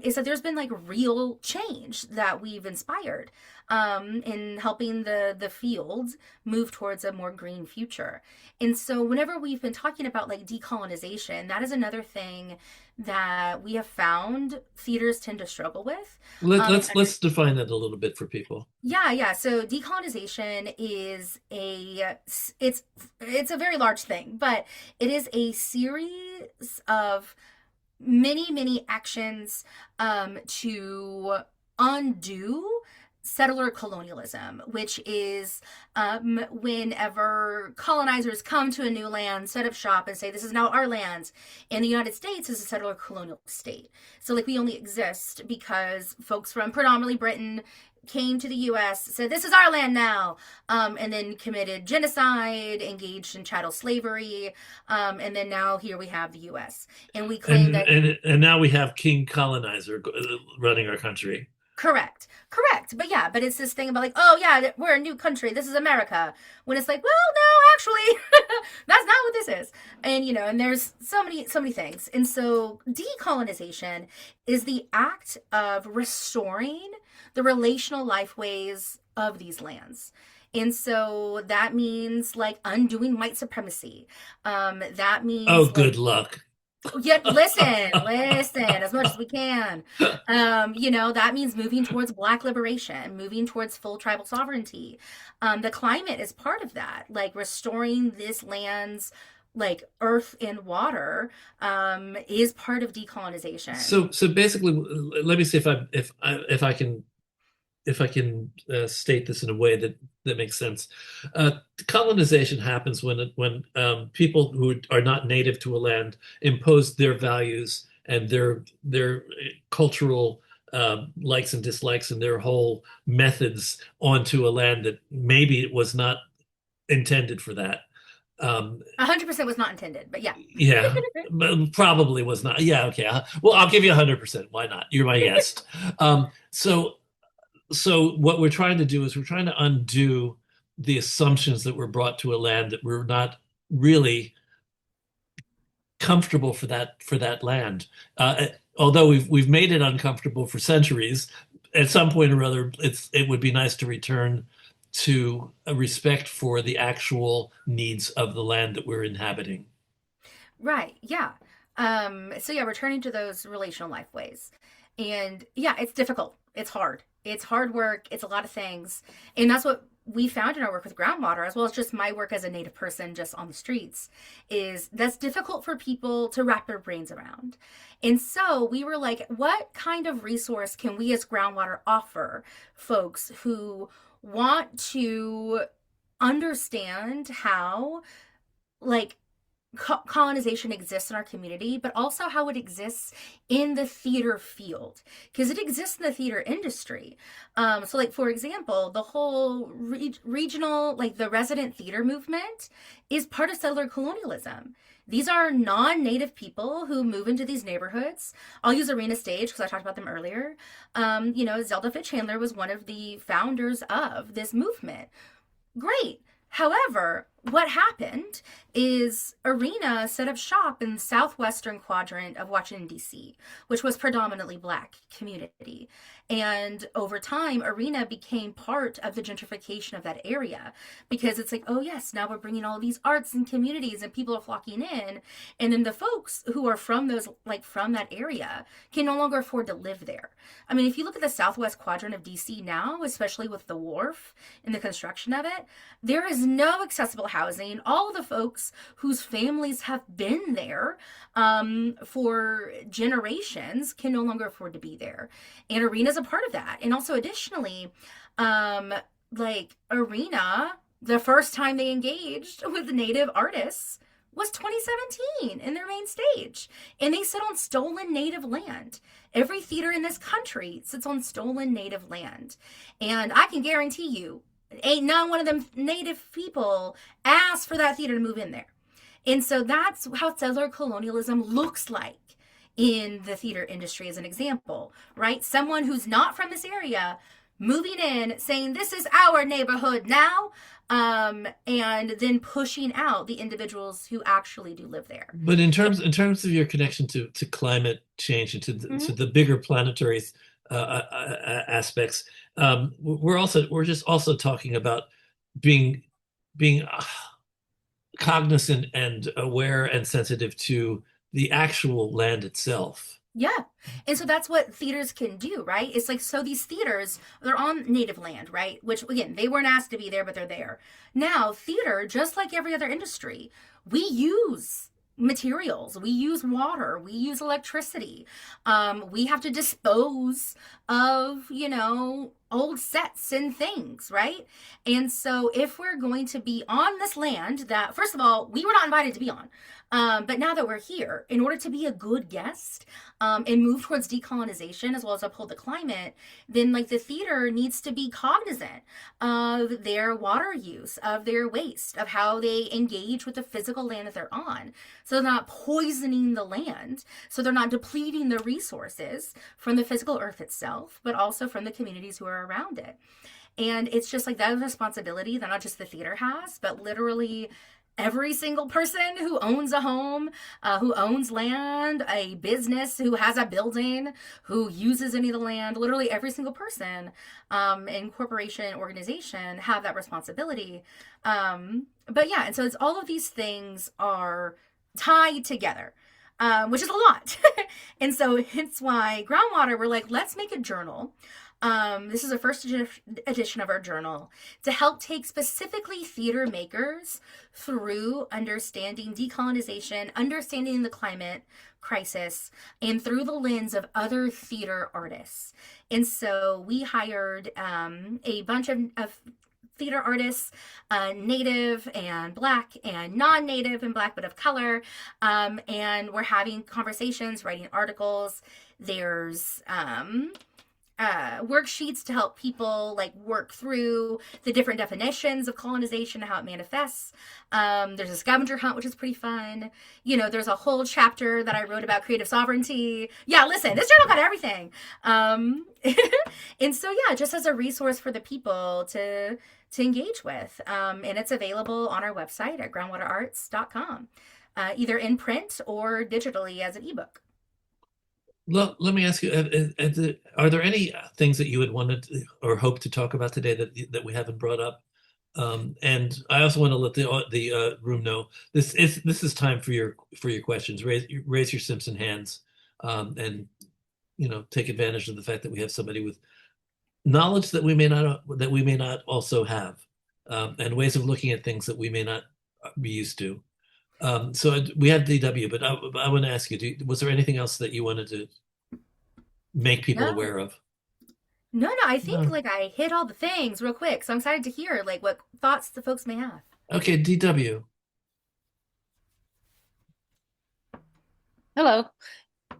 is that there's been like real change that we've inspired in helping the field move towards a more green future. And so whenever we've been talking about like decolonization, that is another thing that we have found theaters tend to struggle with. Let's define that a little bit for people. Yeah. So decolonization is it's a very large thing, but it is a series of many actions to undo settler colonialism, which is whenever colonizers come to a new land, set up shop, and say, this is now our land. And the United States is a settler colonial state. So, like, we only exist because folks from predominantly Britain came to the US, said, this is our land now, and then committed genocide, engaged in chattel slavery, and then now here we have the US. And we claim that. And now we have King Colonizer running our country. Correct. But yeah, but it's this thing about like, oh yeah, we're a new country. This is America. When it's like, well, no, actually, that's not what this is. And and there's so many things. And so decolonization is the act of restoring the relational lifeways of these lands. And so that means like undoing white supremacy. That means Oh, like, good luck. yeah, listen, as much as we can. That means moving towards Black liberation, moving towards full tribal sovereignty. The climate is part of that, like restoring this land's like earth and water is part of decolonization. So basically, let me see if I can state this in a way that makes sense. Colonization happens when people who are not native to a land impose their values and their cultural likes and dislikes and their whole methods onto a land that maybe it was not intended for that. 100% was not intended, but yeah. Yeah, but probably was not. Yeah, okay. Well, I'll give you 100%. Why not? You're my guest. So what we're trying to do is we're trying to undo the assumptions that were brought to a land that were not really comfortable for that land. Although we've made it uncomfortable for centuries, at some point or other, it would be nice to return to a respect for the actual needs of the land that we're inhabiting. Right. Yeah. So yeah, returning to those relational life ways. And yeah, it's difficult. It's hard. It's hard work. It's a lot of things. And that's what we found in our work with groundwater, as well as just my work as a Native person just on the streets, is that's difficult for people to wrap their brains around. And so we were like, what kind of resource can we as groundwater offer folks who want to understand how like colonization exists in our community, but also how it exists in the theater field, because it exists in the theater industry. So, like for example, the whole regional, like the resident theater movement, is part of settler colonialism. These are non-native people who move into these neighborhoods. I'll use Arena Stage because I talked about them earlier. Zelda Fitz Chandler was one of the founders of this movement. Great. However, what happened is Arena set up shop in the southwestern quadrant of Washington, D.C., which was predominantly Black community. And over time, Arena became part of the gentrification of that area because it's like, oh, yes, now we're bringing all these arts and communities and people are flocking in. And then the folks who are from those, like from that area, can no longer afford to live there. I mean, if you look at the southwest quadrant of D.C. now, especially with the wharf and the construction of it, there is no accessible housing. All the folks whose families have been there for generations can no longer afford to be there. And Arena's a part of that. And also, additionally, um, like Arena, the first time they engaged with Native artists was 2017 in their main stage. And they sit on stolen Native land. Every theater in this country sits on stolen Native land. And I can guarantee you, ain't none one of them Native people asked for that theater to move in there. And so that's how settler colonialism looks like in the theater industry, as an example, right? Someone who's not from this area moving in, saying, this is our neighborhood now, and then pushing out the individuals who actually do live there. But in terms of your connection to climate change and to the bigger planetary aspects, we're just also talking about being cognizant and aware and sensitive to the actual land itself. Yeah. And so that's what theaters can do, right? It's like, so these theaters, they're on native land, right? Which, again, they weren't asked to be there, but they're there. Now, theater, just like every other industry, we use materials, we use water, we use electricity. We have to dispose of, old sets and things, right? And so if we're going to be on this land that, first of all, we were not invited to be on, but now that we're here, in order to be a good guest and move towards decolonization as well as uphold the climate, then like the theater needs to be cognizant of their water use, of their waste, of how they engage with the physical land that they're on. So they're not poisoning the land, so they're not depleting the resources from the physical earth itself, but also from the communities who are around it. And it's just like that is a responsibility that not just the theater has, but literally every single person who owns a home, who owns land, a business, who has a building, who uses any of the land, literally every single person in corporation, organization have that responsibility. But yeah, and so it's all of these things are tied together. Which is a lot. And so hence why Groundwater, we're like, let's make a journal. This is the first edition of our journal to help take specifically theater makers through understanding decolonization, understanding the climate crisis, and through the lens of other theater artists. And so we hired a bunch of theater artists, Native and Black and non-Native and Black, but of color. And we're having conversations, writing articles. There's worksheets to help people like work through the different definitions of colonization and how it manifests. There's a scavenger hunt, which is pretty fun. There's a whole chapter that I wrote about creative sovereignty. Yeah, listen, this journal got everything. And so, yeah, just as a resource for the people to engage with. And it's available on our website at groundwaterarts.com, either in print or digitally as an ebook. Let me ask you, are there any things that you would want to or hope to talk about today that we haven't brought up? And I also want to let the room know this is time for your questions. Raise your Simpson hands, and take advantage of the fact that we have somebody with knowledge that we may not also have, and ways of looking at things that we may not be used to. So we have DW, but I want to ask you, was there anything else that you wanted to make people aware of? No, I think like I hit all the things real quick. So I'm excited to hear like what thoughts the folks may have. Okay, DW. Hello.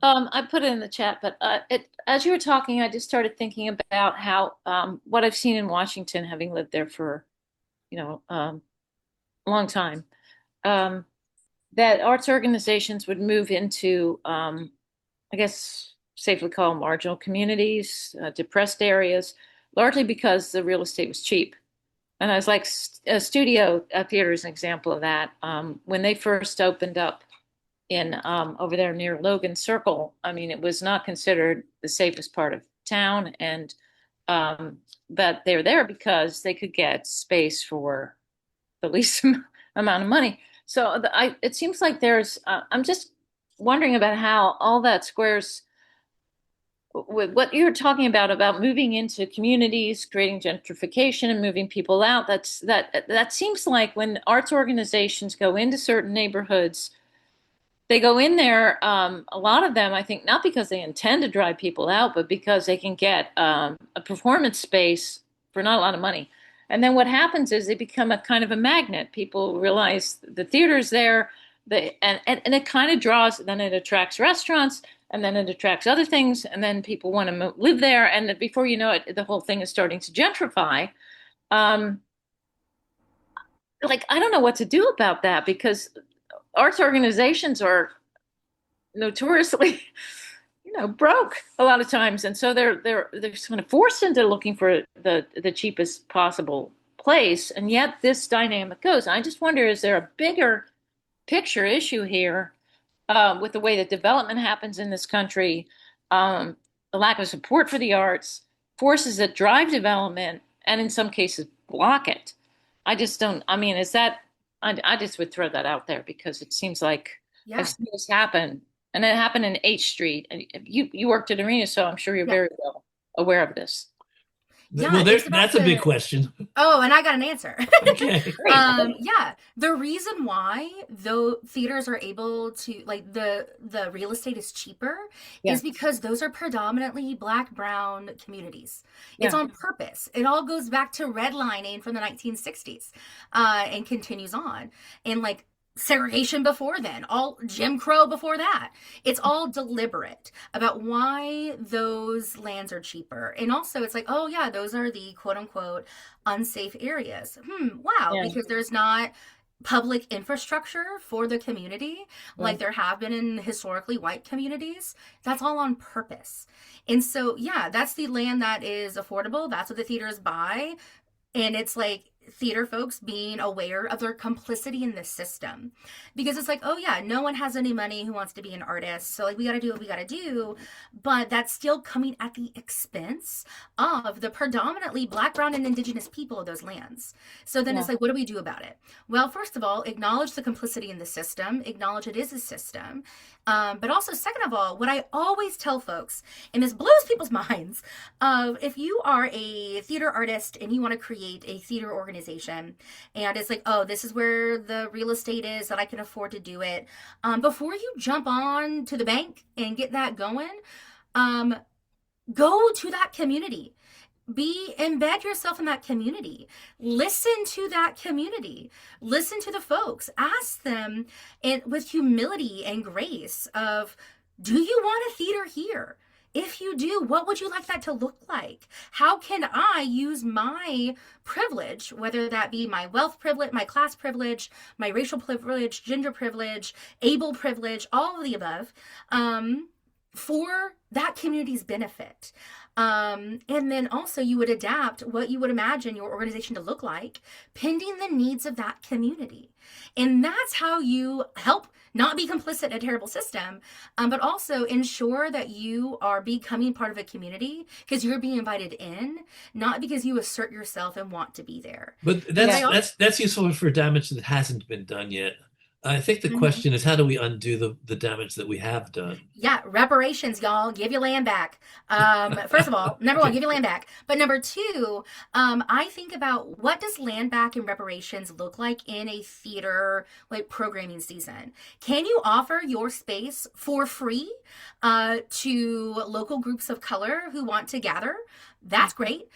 I put it in the chat, but as you were talking, I just started thinking about how what I've seen in Washington, having lived there for, a long time, that arts organizations would move into, I guess, safely called marginal communities, depressed areas, largely because the real estate was cheap. And I was like, a studio theater is an example of that. When they first opened up in over there near Logan Circle, I mean, it was not considered the safest part of town, and but they were there because they could get space for the least amount of money. So it seems like I'm just wondering about how all that squares with what you're talking about moving into communities, creating gentrification and moving people out. That seems like when arts organizations go into certain neighborhoods, they go in there, a lot of them, I think, not because they intend to drive people out, but because they can get a performance space for not a lot of money. And then what happens is they become a kind of a magnet. People realize the theater's there, and it kind of draws, then it attracts restaurants, and then it attracts other things, and then people want to live there. And before you know it, the whole thing is starting to gentrify. Um, like, I don't know what to do about that because arts organizations are notoriously, broke a lot of times, and so they're kind of forced into looking for the cheapest possible place, and yet this dynamic goes. I just wonder, is there a bigger picture issue here with the way that development happens in this country, the lack of support for the arts, forces that drive development, and in some cases block it? I just don't. I mean, is that? I just would throw that out there because it seems like I've Yeah. seen this happen, and it happened in H Street. And you worked at Arena, so I'm sure you're Yeah. very well aware of this. Yeah, Well, it's about that's a big the question. Oh, and I got an answer. Okay. Great. Yeah, the reason why though theaters are able to like the real estate is cheaper Yeah, is because those are predominantly black brown communities. It's yeah, on purpose. It all goes back to redlining from the 1960s, and continues on. And like segregation before then, all Jim Crow before that. It's all deliberate about why those lands are cheaper. And also it's like, oh yeah, those are the quote unquote unsafe areas. Wow, yeah, because there's not public infrastructure for the community yeah. like there have been in historically white communities. That's all on purpose. And so, yeah, that's the land that is affordable. That's what the theaters buy. And it's like theater folks being aware of their complicity in the system, because it's like, oh yeah, no one has any money who wants to be an artist, so like we got to do what we got to do, but that's still coming at the expense of the predominantly black, brown, and indigenous people of those lands. So then Yeah. it's like, what do we do about it? Well, first of all, acknowledge the complicity in the system, acknowledge it is a system, but also second of all, what I always tell folks, and this blows people's minds, if you are a theater artist and you want to create a theater organization, and it's like, oh, this is where the real estate is that I can afford to do it. Before you jump on to the bank and get that going, um, go to that community. Embed yourself in that community. Listen to that community. Listen to the folks. Ask them and with humility and grace of, do you want a theater here? If you do, what would you like that to look like? How can I use my privilege, whether that be my wealth privilege, my class privilege, my racial privilege, gender privilege, able privilege, all of the above, for that community's benefit? And then also you would adapt what you would imagine your organization to look like, pending the needs of that community. And that's how you help not be complicit in a terrible system, but also ensure that you are becoming part of a community because you're being invited in, not because you assert yourself and want to be there. But Because I Yeah. also, that's useful for damage that hasn't been done yet. I think the Mhm. question is, how do we undo the damage that we have done? Yeah, reparations, y'all. Give your land back. First of all, number one, Okay. give your land back. But number two, I think about what does land back and reparations look like in a theater like programming season? Can you offer your space for free to local groups of color who want to gather? That's great.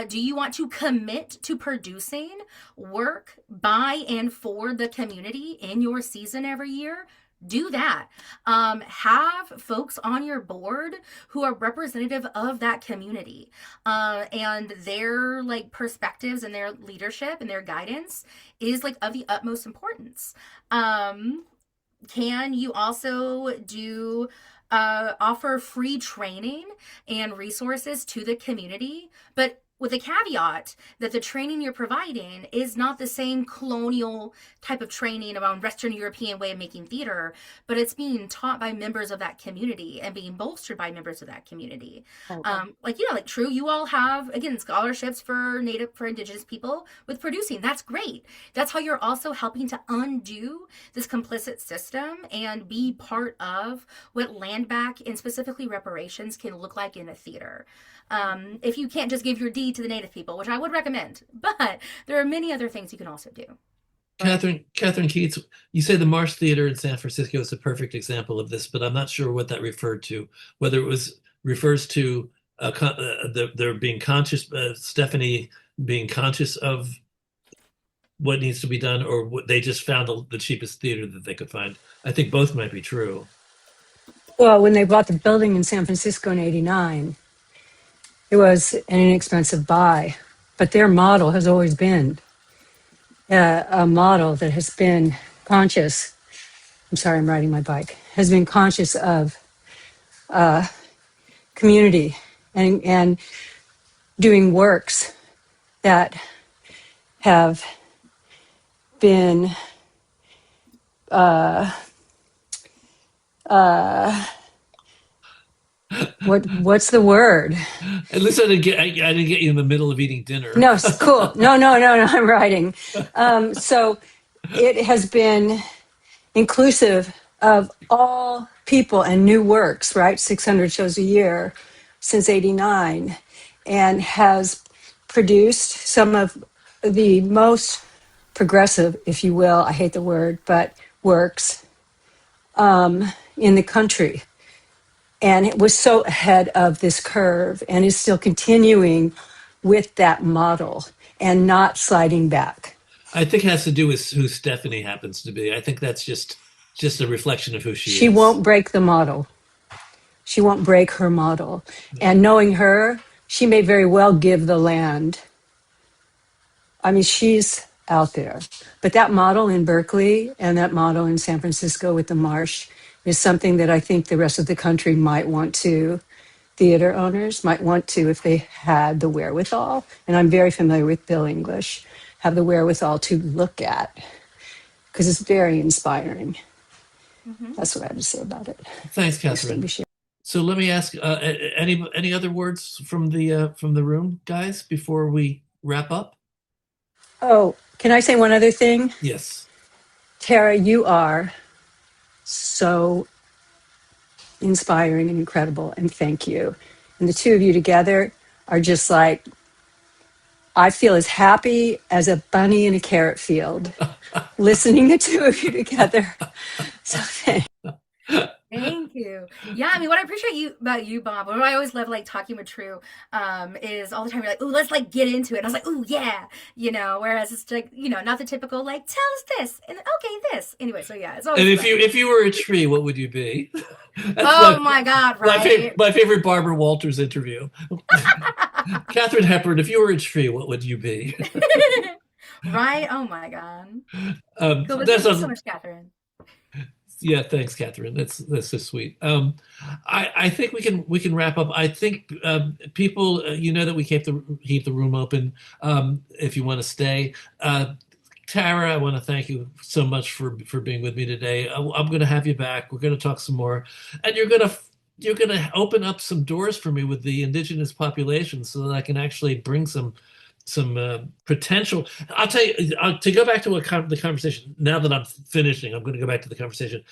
Do you want to commit to producing work by and for the community in your season every year? Do that. Have folks on your board who are representative of that community, and their like perspectives and their leadership and their guidance is like of the utmost importance. Can you also do offer free training and resources to the community, but with a caveat that the training you're providing is not the same colonial type of training around Western European way of making theater, but it's being taught by members of that community and being bolstered by members of that community. Okay. Like, like TRU, you all have, again, scholarships for Indigenous people with producing. That's great. That's how you're also helping to undo this complicit system and be part of what land back and specifically reparations can look like in a theater. If you can't just give your deed to the Native people, which I would recommend, but there are many other things you can also do. Catherine Keats, you say the Marsh Theater in San Francisco is a perfect example of this, but I'm not sure what that referred to. Whether it was refers to there being conscious, Stephanie being conscious of what needs to be done, or what they just found the cheapest theater that they could find. I think both might be true. Well, when they bought the building in San Francisco in '89, it was an inexpensive buy, but their model has always been a model that has been conscious. I'm sorry, I'm riding my bike. Has been conscious of community and doing works that have been what's the word? At least I didn't get you in the middle of eating dinner. No, cool. No, I'm writing. So it has been inclusive of all people and new works, right? 600 shows a year since '89, and has produced some of the most progressive, if you will, I hate the word, but works in the country. And it was so ahead of this curve and is still continuing with that model and not sliding back. I think it has to do with who Stephanie happens to be. I think that's just a reflection of who she is. She won't break the model. She won't break her model. And knowing her, she may very well give the land. I mean, she's out there. But that model in Berkeley and that model in San Francisco with the Marsh is something that I think the rest of the country might want to, theater owners might want to, if they had the wherewithal. And I'm very familiar with Bill English, have the wherewithal to look at, because it's very inspiring. Mm-hmm. That's what I have to say about it. Thanks, Catherine. So let me ask, any other words from the room, guys, before we wrap up? Oh, can I say one other thing? Yes. Tara, you are so inspiring and incredible, and thank you. And the two of you together are just like, I feel as happy as a bunny in a carrot field listening to two of you together. So thanks. Thank you. Yeah, I mean, what I appreciate about you, Bob, what I always love like talking with TRU, is all the time you're like, "Ooh, let's like get into it." And I was like, "Ooh, yeah," whereas it's like, not the typical like, "Tell us this," and okay, this. Anyway, so yeah, it's always And fun. if you were a tree, what would you be? Oh my God, right? My favorite Barbara Walters interview. Katharine Hepburn, if you were a tree, what would you be? Right? Oh my God. Cool, but That's thank you so much, Catherine. Yeah, thanks, Catherine. That's so sweet. I think we can wrap up. I think people, that we keep the room open if you want to stay. Tara, I want to thank you so much for being with me today. I'm going to have you back. We're going to talk some more, and you're going to open up some doors for me with the Indigenous population, so that I can actually bring some potential. I'll tell you, to go back to the conversation. Now that I'm finishing, I'm going to go back to the conversation.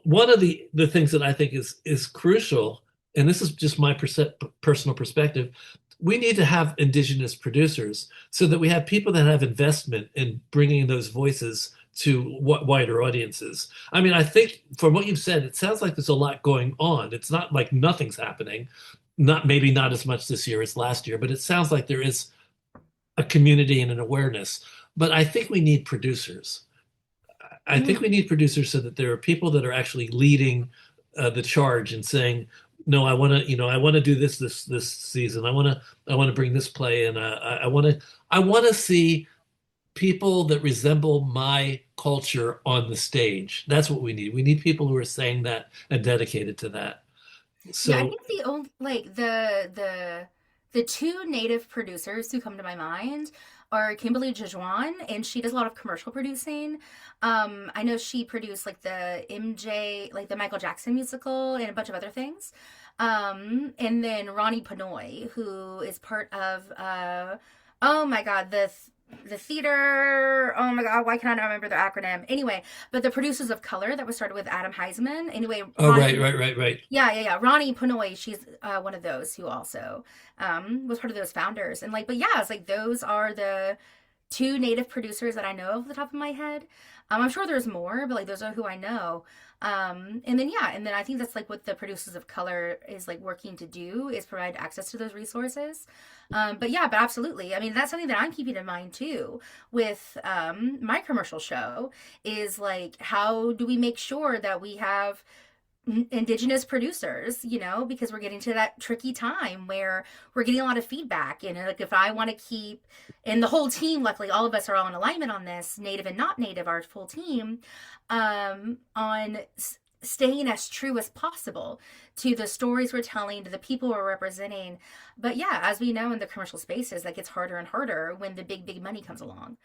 One of the things that I think is crucial, and this is just my personal perspective, we need to have Indigenous producers so that we have people that have investment in bringing those voices to wider audiences. I mean, I think from what you've said, it sounds like there's a lot going on. It's not like nothing's happening. Maybe not as much this year as last year, but it sounds like there is a community and an awareness. But I think we need producers. I think we need producers so that there are people that are actually leading the charge and saying, "No, I want to do this season. I want to bring this play, and I want to see people that resemble my culture on the stage." That's what we need. We need people who are saying that and dedicated to that. So yeah, I think the old like the The two native producers who come to my mind are Kimberly Jejuan, and she does a lot of commercial producing. I know she produced like the MJ, like the Michael Jackson musical, and a bunch of other things. And then Ronnie Panoy, who is part of, oh my God, the theater. Oh my God, why can I not remember the acronym? Anyway, but the Producers of Color that was started with Adam Heisman. Anyway, Oh, right. yeah. Ronnie Panoy, she's one of those who also was part of those founders. And like, but yeah, it's like those are the two native producers that I know off the top of my head. I'm sure there's more, but like those are who I know. And then I think that's like what the Producers of Color is like working to do, is provide access to those resources. But absolutely. I mean, that's something that I'm keeping in mind too with my commercial show, is like, how do we make sure that we have Indigenous producers, because we're getting to that tricky time where we're getting a lot of feedback. Like if I want to keep, and the whole team, luckily all of us are all in alignment on this, native and not native, our full team, on staying as true as possible to the stories we're telling, to the people we're representing. But yeah, as we know in the commercial spaces, that gets harder and harder when the big money comes along.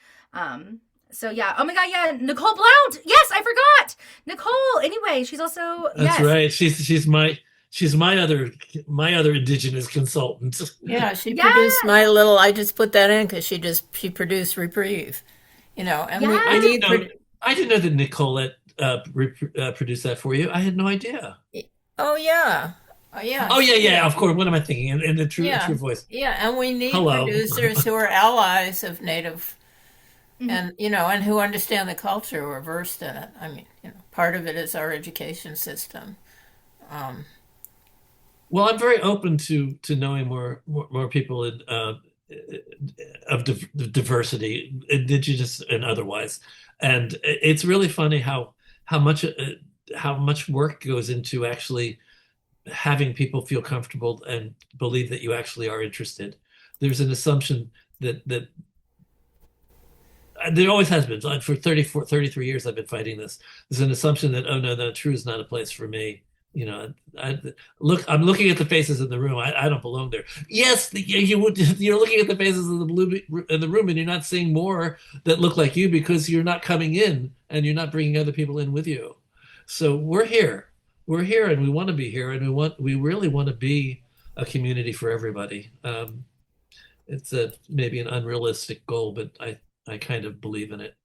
So yeah. Oh my God. Yeah. Nicole Blount. Yes, I forgot Nicole. Anyway, she's also, That's yes. right. She's my other Indigenous consultant. Yeah, she produced my little. I just put that in because she produced Reprieve, and Yeah. I didn't know that Nicolette produced that for you. I had no idea. Oh yeah, yeah. Oh yeah. Of course. What am I thinking? In the true voice. Yeah, and we need Hello. producers who are allies of Native, and and who understand the culture, who are versed in it. I mean, part of it is our education system. Well, I'm very open to knowing more people in, of diversity, Indigenous and otherwise. And it's really funny how much work goes into actually having people feel comfortable and believe that you actually are interested. There's an assumption that there always has been. For 33 years I've been fighting this. There's an assumption that, oh no, TRU is not a place for me. I'm looking at the faces in the room. I don't belong there. Yes, you're looking at the faces in the room, and you're not seeing more that look like you because you're not coming in and you're not bringing other people in with you. So we're here, and we want to be here, and we really want to be a community for everybody. It's maybe an unrealistic goal, but I kind of believe in it.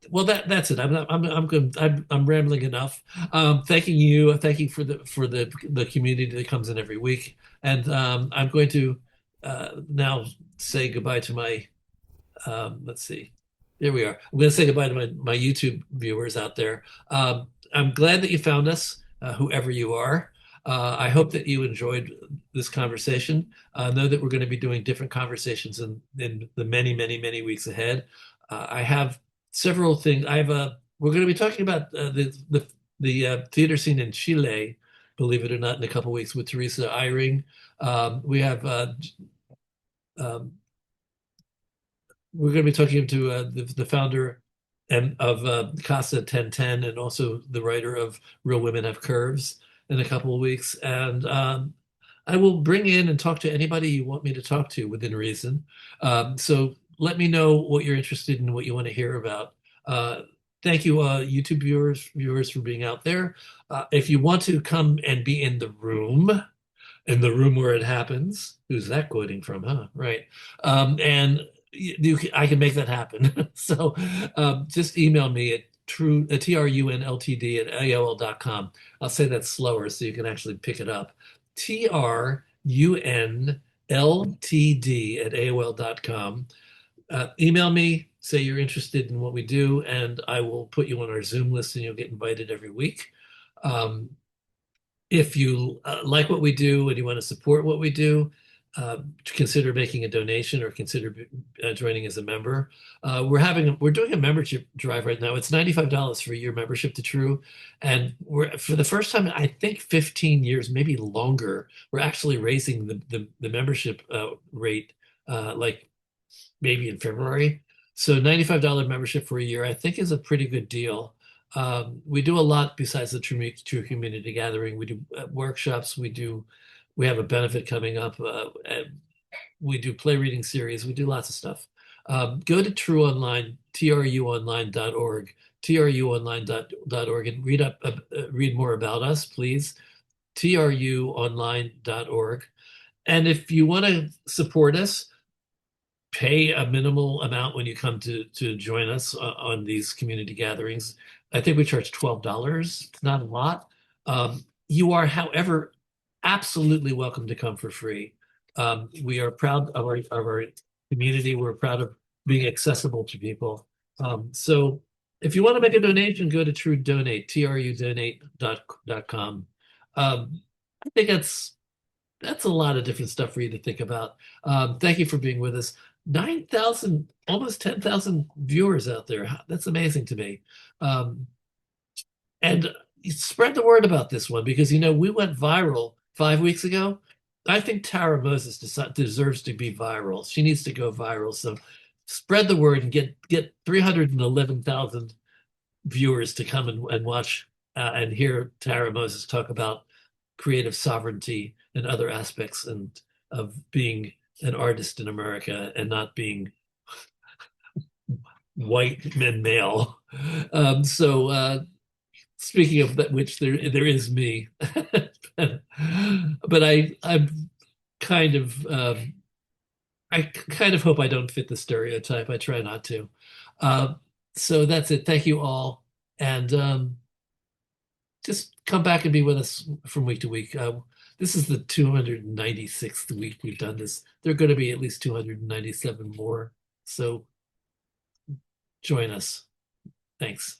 Well, that's it. I'm rambling enough. Thank you for the community that comes in every week, and I'm going to now say goodbye to my. Let's see, there we are. I'm going to say goodbye to my YouTube viewers out there. I'm glad that you found us, whoever you are. I hope that you enjoyed this conversation. Know that we're going to be doing different conversations in the many weeks ahead. I have several things. We're going to be talking about the theater scene in Chile, believe it or not, in a couple of weeks with Teresa Eyring. We have we're going to be talking to the founder of Casa 1010 and also the writer of Real Women Have Curves in a couple of weeks. And I will bring in and talk to anybody you want me to talk to within reason. So let me know what you're interested in, what you want to hear about. Thank you, YouTube viewers for being out there. If you want to come and be in the room where it happens, who's that quoting from, huh? Right. And I can make that happen. So just email me at trunltd@aol.com. I'll say that slower so you can actually pick it up. trunltd@aol.com. Email me, say you're interested in what we do, and I will put you on our Zoom list and you'll get invited every week. If you like what we do and you want to support what we do, consider making a donation or consider joining as a member. We're doing a membership drive right now. It's $95 for a year membership to TRU, and we're for the first time in, I think 15 years, maybe longer, we're actually raising the membership rate, like maybe in February. So $95 membership for a year, I think, is a pretty good deal. We do a lot besides the TRU Community Gathering. We do workshops. We do We have a benefit coming up. And we do play reading series. We do lots of stuff. Go to TRU Online, truonline.org, truonline.org, and read more about us, please. truonline.org. And if you want to support us, pay a minimal amount when you come to join us on these community gatherings. I think we charge $12. It's not a lot. You are, however, absolutely welcome to come for free. We are proud of our community. We're proud of being accessible to people. So if you want to make a donation, go to TRU Donate, trudonate.com. I think that's a lot of different stuff for you to think about. Thank you for being with us. 9,000, almost 10,000 viewers out there. That's amazing to me. And spread the word about this one because, we went viral 5 weeks ago. I think Tara Moses deserves to be viral. She needs to go viral. So spread the word and get 311,000 viewers to come and watch and hear Tara Moses talk about creative sovereignty and other aspects of being an artist in America and not being white and male. So speaking of that, which there is me, but I'm kind of I kind of hope I don't fit the stereotype. I try not to. So that's it. Thank you all, and just come back and be with us from week to week. This is the 296th week we've done this. There are going to be at least 297 more. So join us. Thanks.